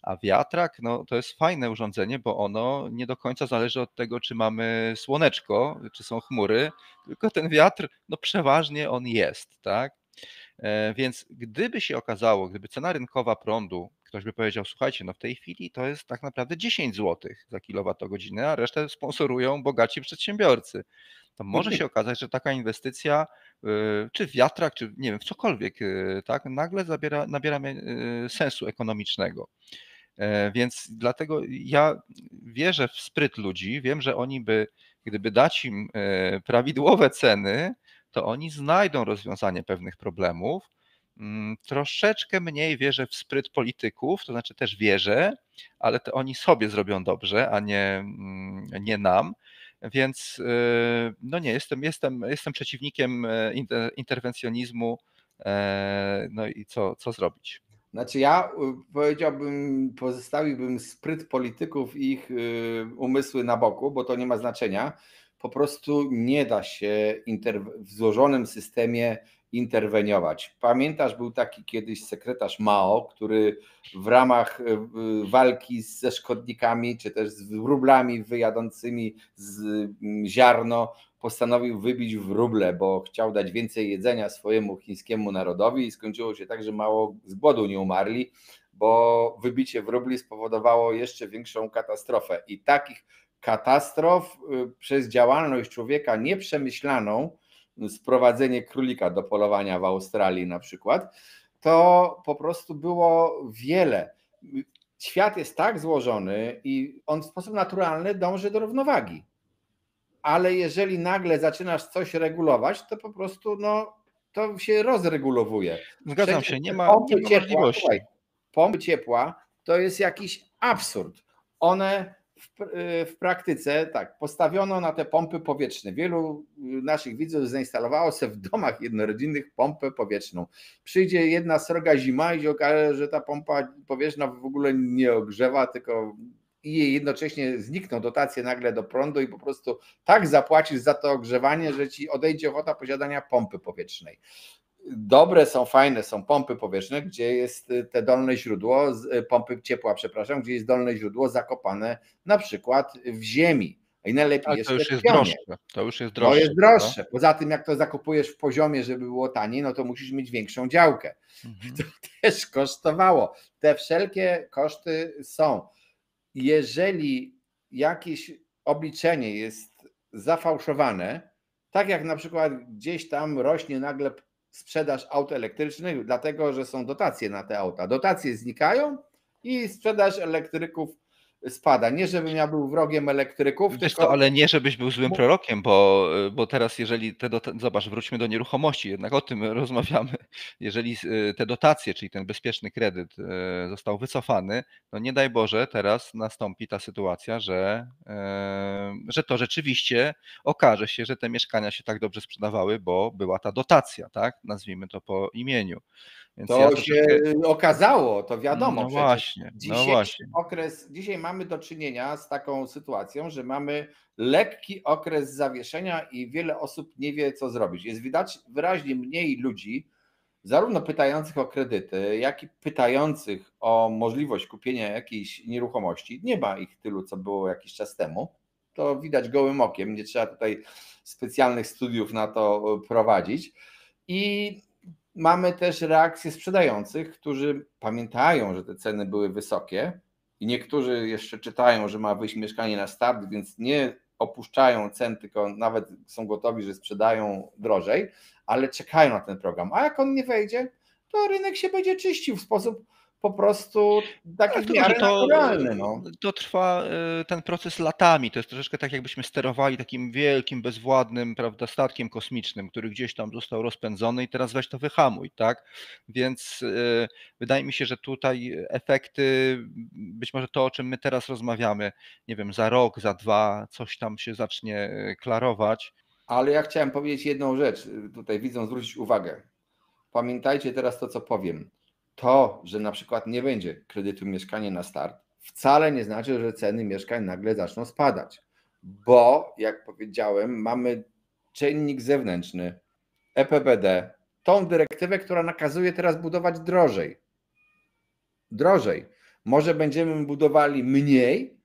A wiatrak, no to jest fajne urządzenie, bo ono nie do końca zależy od tego, czy mamy słoneczko, czy są chmury, tylko ten wiatr, no przeważnie on jest, tak? Więc gdyby się okazało, gdyby cena rynkowa prądu, ktoś by powiedział, słuchajcie, no w tej chwili to jest tak naprawdę 10 zł za kilowatogodzinę, a resztę sponsorują bogaci przedsiębiorcy, to może się okazać, że taka inwestycja, czy w wiatrak, czy nie wiem, w cokolwiek, tak, nagle nabiera sensu ekonomicznego. Więc dlatego ja wierzę w spryt ludzi, wiem, że oni by, gdyby dać im prawidłowe ceny, to oni znajdą rozwiązanie pewnych problemów. Troszeczkę mniej wierzę w spryt polityków, to znaczy też wierzę, ale to oni sobie zrobią dobrze, a nie nam. Więc no nie, jestem przeciwnikiem interwencjonizmu. No i co zrobić? Znaczy ja powiedziałbym, pozostawiłbym spryt polityków i ich umysły na boku, bo to nie ma znaczenia. Po prostu nie da się w złożonym systemie interweniować. Pamiętasz, był taki kiedyś sekretarz Mao, który w ramach walki ze szkodnikami, czy też z wróblami wyjadącymi z ziarno, postanowił wybić wróble, bo chciał dać więcej jedzenia swojemu chińskiemu narodowi i skończyło się tak, że mało z głodu nie umarli, bo wybicie wróbli spowodowało jeszcze większą katastrofę. I takich katastrof przez działalność człowieka nieprzemyślaną, sprowadzenie królika do polowania w Australii na przykład, to po prostu było wiele. Świat jest tak złożony i on w sposób naturalny dąży do równowagi. Ale jeżeli nagle zaczynasz coś regulować, to po prostu to się rozregulowuje. Zgadzam się, nie ma możliwości. Słuchaj, pompy ciepła to jest jakiś absurd. One w praktyce, tak, postawiono na te pompy powietrzne. Wielu naszych widzów zainstalowało sobie w domach jednorodzinnych pompę powietrzną. Przyjdzie jedna sroga zima i się okaże, że ta pompa powietrzna w ogóle nie ogrzewa, tylko i jednocześnie znikną dotacje nagle do prądu i po prostu tak zapłacisz za to ogrzewanie, że ci odejdzie ochota posiadania pompy powietrznej. Dobre są, fajne są pompy powietrzne, gdzie jest te dolne źródło, pompy ciepła, przepraszam, gdzie jest dolne źródło zakopane na przykład w ziemi. I najlepiej Ale jest to już jest w pionie. droższe. To już jest droższe. To jest droższe. Poza tym, jak to zakupujesz w poziomie, żeby było taniej, no to musisz mieć większą działkę. To też kosztowało. Te wszelkie koszty są. Jeżeli jakieś obliczenie jest zafałszowane, tak jak na przykład gdzieś tam rośnie nagle sprzedaż aut elektrycznych, dlatego że są dotacje na te auta. Dotacje znikają i sprzedaż elektryków spada. Nie żebym ja był wrogiem elektryków, Wiesz tylko... co, ale nie żebyś był złym prorokiem, bo teraz jeżeli zobacz, wróćmy do nieruchomości, jednak o tym rozmawiamy. Jeżeli te dotacje, czyli ten bezpieczny kredyt został wycofany, no nie daj Boże, teraz nastąpi ta sytuacja, że to rzeczywiście okaże się, że te mieszkania się tak dobrze sprzedawały, bo była ta dotacja, tak? Nazwijmy to po imieniu. Więc To ja się okazało, to wiadomo No przecież. właśnie, no właśnie. Dzisiaj mamy do czynienia z taką sytuacją, że mamy lekki okres zawieszenia i wiele osób nie wie, co zrobić. Jest widać wyraźnie mniej ludzi, zarówno pytających o kredyty, jak i pytających o możliwość kupienia jakiejś nieruchomości. Nie ma ich tylu, co było jakiś czas temu. To widać gołym okiem, nie trzeba tutaj specjalnych studiów na to prowadzić. I mamy też reakcje sprzedających, którzy pamiętają, że te ceny były wysokie i niektórzy jeszcze czytają, że ma wyjść mieszkanie na start, więc nie opuszczają cen, tylko nawet są gotowi, że sprzedają drożej, ale czekają na ten program. A jak on nie wejdzie, to rynek się będzie czyścił w sposób po prostu taki w miarę naturalny. To trwa ten proces latami. To jest troszeczkę tak, jakbyśmy sterowali takim wielkim, bezwładnym, prawda, statkiem kosmicznym, który gdzieś tam został rozpędzony i teraz weź to wyhamuj, tak? Więc wydaje mi się, że tutaj efekty, być może to, o czym my teraz rozmawiamy, nie wiem, za rok, za dwa, coś tam się zacznie klarować. Ale ja chciałem powiedzieć jedną rzecz, tutaj widzą, zwrócić uwagę. Pamiętajcie teraz to, co powiem. To, że na przykład nie będzie kredytu mieszkania na start, wcale nie znaczy, że ceny mieszkań nagle zaczną spadać, bo jak powiedziałem, mamy czynnik zewnętrzny, EPBD, tą dyrektywę, która nakazuje teraz budować drożej. Drożej. Może będziemy budowali mniej,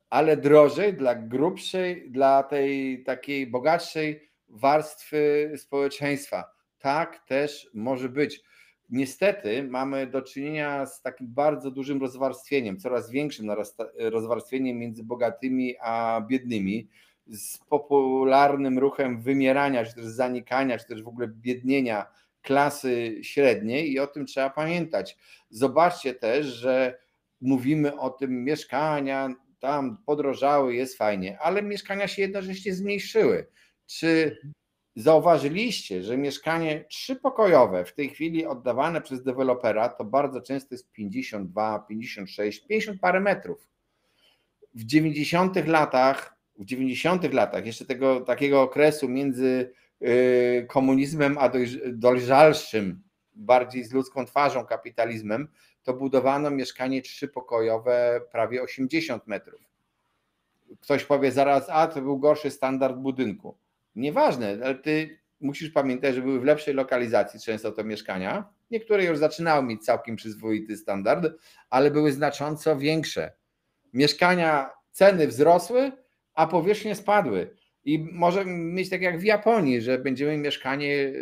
ale drożej dla grubszej, dla tej takiej bogatszej warstwy społeczeństwa. Tak też może być. Niestety mamy do czynienia z takim bardzo dużym rozwarstwieniem, coraz większym rozwarstwieniem między bogatymi a biednymi, z popularnym ruchem wymierania, czy też zanikania, czy też w ogóle biednienia klasy średniej i o tym trzeba pamiętać. Zobaczcie też, że mówimy o tym, mieszkania tam podrożały, jest fajnie, ale mieszkania się jednocześnie zmniejszyły. Czy zauważyliście, że mieszkanie trzypokojowe w tej chwili oddawane przez dewelopera to bardzo często jest 52, 56, 50 parę metrów. W 90 latach jeszcze tego takiego okresu między komunizmem a dojrzalszym, bardziej z ludzką twarzą kapitalizmem, to budowano mieszkanie trzypokojowe prawie 80 metrów. Ktoś powie zaraz, a to był gorszy standard budynku. Nieważne, ale ty musisz pamiętać, że były w lepszej lokalizacji często te mieszkania. Niektóre już zaczynały mieć całkiem przyzwoity standard, ale były znacząco większe. Mieszkania, ceny wzrosły, a powierzchnie spadły. I możemy mieć tak jak w Japonii, że będziemy mieszkanie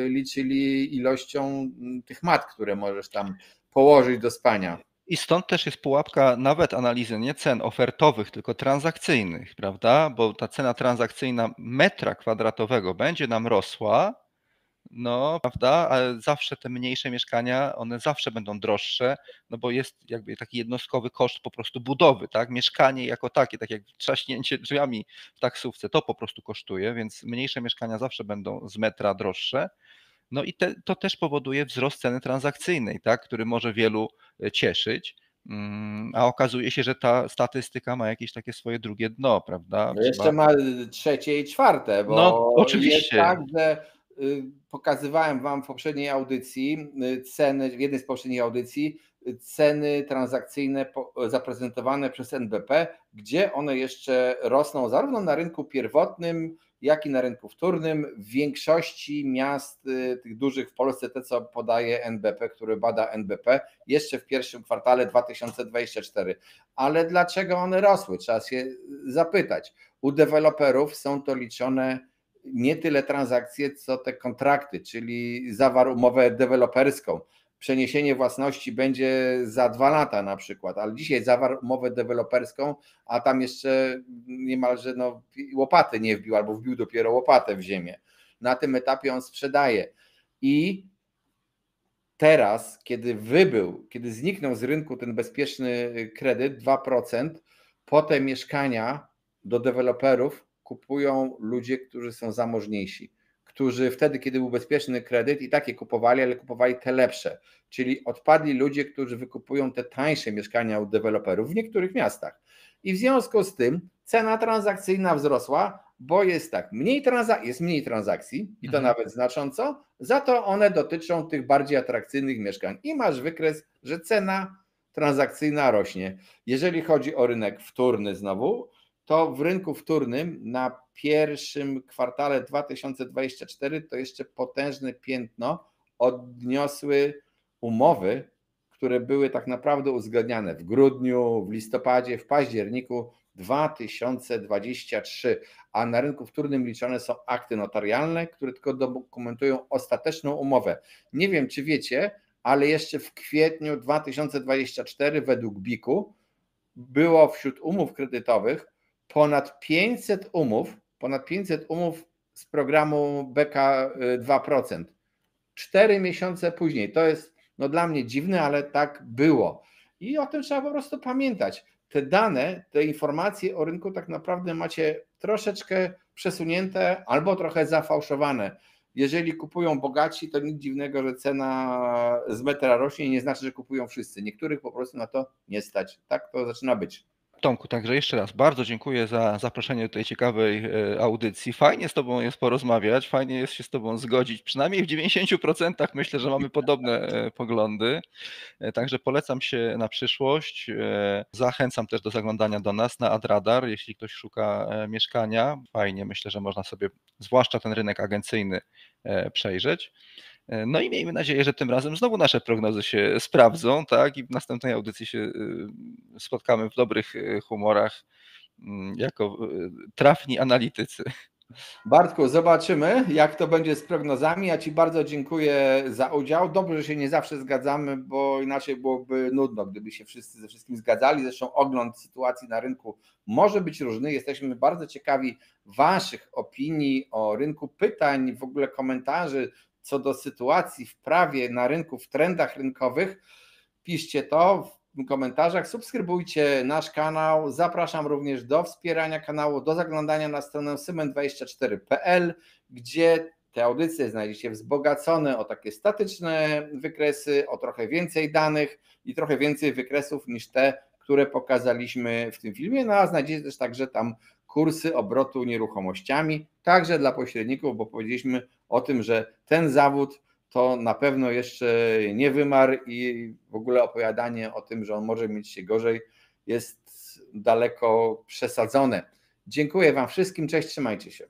liczyli ilością tych mat, które możesz tam położyć do spania. I stąd też jest pułapka nawet analizy nie cen ofertowych, tylko transakcyjnych, prawda? Bo ta cena transakcyjna metra kwadratowego będzie nam rosła, no, prawda? Ale zawsze te mniejsze mieszkania, one zawsze będą droższe, no bo jest jakby taki jednostkowy koszt po prostu budowy, tak? Mieszkanie jako takie, tak jak trzaśnięcie drzwiami w taksówce, to po prostu kosztuje, więc mniejsze mieszkania zawsze będą z metra droższe. No i to też powoduje wzrost ceny transakcyjnej, tak, który może wielu cieszyć, a okazuje się, że ta statystyka ma jakieś takie swoje drugie dno, prawda? No jeszcze ma trzecie i czwarte, No bo jest oczywiście. tak, że pokazywałem Wam w poprzedniej audycji ceny, w jednej z poprzednich audycji, ceny transakcyjne zaprezentowane przez NBP, gdzie one jeszcze rosną zarówno na rynku pierwotnym, jak i na rynku wtórnym. W większości miast tych dużych w Polsce, te co podaje NBP, które bada NBP, jeszcze w pierwszym kwartale 2024. Ale dlaczego one rosły? Trzeba się zapytać. U deweloperów są to liczone nie tyle transakcje, co te kontrakty, czyli zawarł umowę deweloperską. Przeniesienie własności będzie za 2 lata na przykład, ale dzisiaj zawarł umowę deweloperską, a tam jeszcze niemalże łopaty nie wbił albo wbił dopiero łopatę w ziemię. Na tym etapie on sprzedaje. I teraz, kiedy zniknął z rynku ten bezpieczny kredyt 2%, po te mieszkania do deweloperów kupują ludzie, którzy są zamożniejsi, którzy wtedy, kiedy był bezpieczny kredyt i takie kupowali, ale kupowali te lepsze, czyli odpadli ludzie, którzy wykupują te tańsze mieszkania od deweloperów w niektórych miastach. I w związku z tym cena transakcyjna wzrosła, bo jest tak, jest mniej transakcji i to nawet znacząco, za to one dotyczą tych bardziej atrakcyjnych mieszkań i masz wykres, że cena transakcyjna rośnie. Jeżeli chodzi o rynek wtórny znowu, to w rynku wtórnym na pierwszym kwartale 2024 to jeszcze potężne piętno odniosły umowy, które były tak naprawdę uzgadniane w grudniu, w listopadzie, w październiku 2023, a na rynku wtórnym liczone są akty notarialne, które tylko dokumentują ostateczną umowę. Nie wiem, czy wiecie, ale jeszcze w kwietniu 2024 według BIK-u było wśród umów kredytowych ponad 500 umów z programu BK 2%. 4 miesiące później. To jest dla mnie dziwne, ale tak było. I o tym trzeba po prostu pamiętać. Te dane, te informacje o rynku tak naprawdę macie troszeczkę przesunięte albo trochę zafałszowane. Jeżeli kupują bogaci, to nic dziwnego, że cena z metra rośnie, nie znaczy, że kupują wszyscy. Niektórych po prostu na to nie stać. Tak to zaczyna być. Tomku, także jeszcze raz bardzo dziękuję za zaproszenie do tej ciekawej audycji. Fajnie z Tobą jest porozmawiać, fajnie jest się z Tobą zgodzić. Przynajmniej w 90% myślę, że mamy podobne poglądy. Także polecam się na przyszłość. Zachęcam też do zaglądania do nas na AdRadar, jeśli ktoś szuka mieszkania. Fajnie, myślę, że można sobie, zwłaszcza ten rynek agencyjny, przejrzeć. No i miejmy nadzieję, że tym razem znowu nasze prognozy się sprawdzą, tak? I w następnej audycji się spotkamy w dobrych humorach jako trafni analitycy. Bartku, zobaczymy, jak to będzie z prognozami. Ja Ci bardzo dziękuję za udział. Dobrze, że się nie zawsze zgadzamy, bo inaczej byłoby nudno, gdyby się wszyscy ze wszystkim zgadzali. Zresztą ogląd sytuacji na rynku może być różny. Jesteśmy bardzo ciekawi Waszych opinii o rynku, pytań, w ogóle komentarzy co do sytuacji w prawie, na rynku, w trendach rynkowych. Piszcie to w komentarzach, subskrybujcie nasz kanał. Zapraszam również do wspierania kanału, do zaglądania na stronę symen24.pl, gdzie te audycje znajdziecie wzbogacone o takie statyczne wykresy, o trochę więcej danych i trochę więcej wykresów niż te, które pokazaliśmy w tym filmie. No a znajdziecie też także tam kursy obrotu nieruchomościami, także dla pośredników, bo powiedzieliśmy o tym, że ten zawód to na pewno jeszcze nie wymarł i w ogóle opowiadanie o tym, że on może mieć się gorzej, jest daleko przesadzone. Dziękuję Wam wszystkim, cześć, trzymajcie się.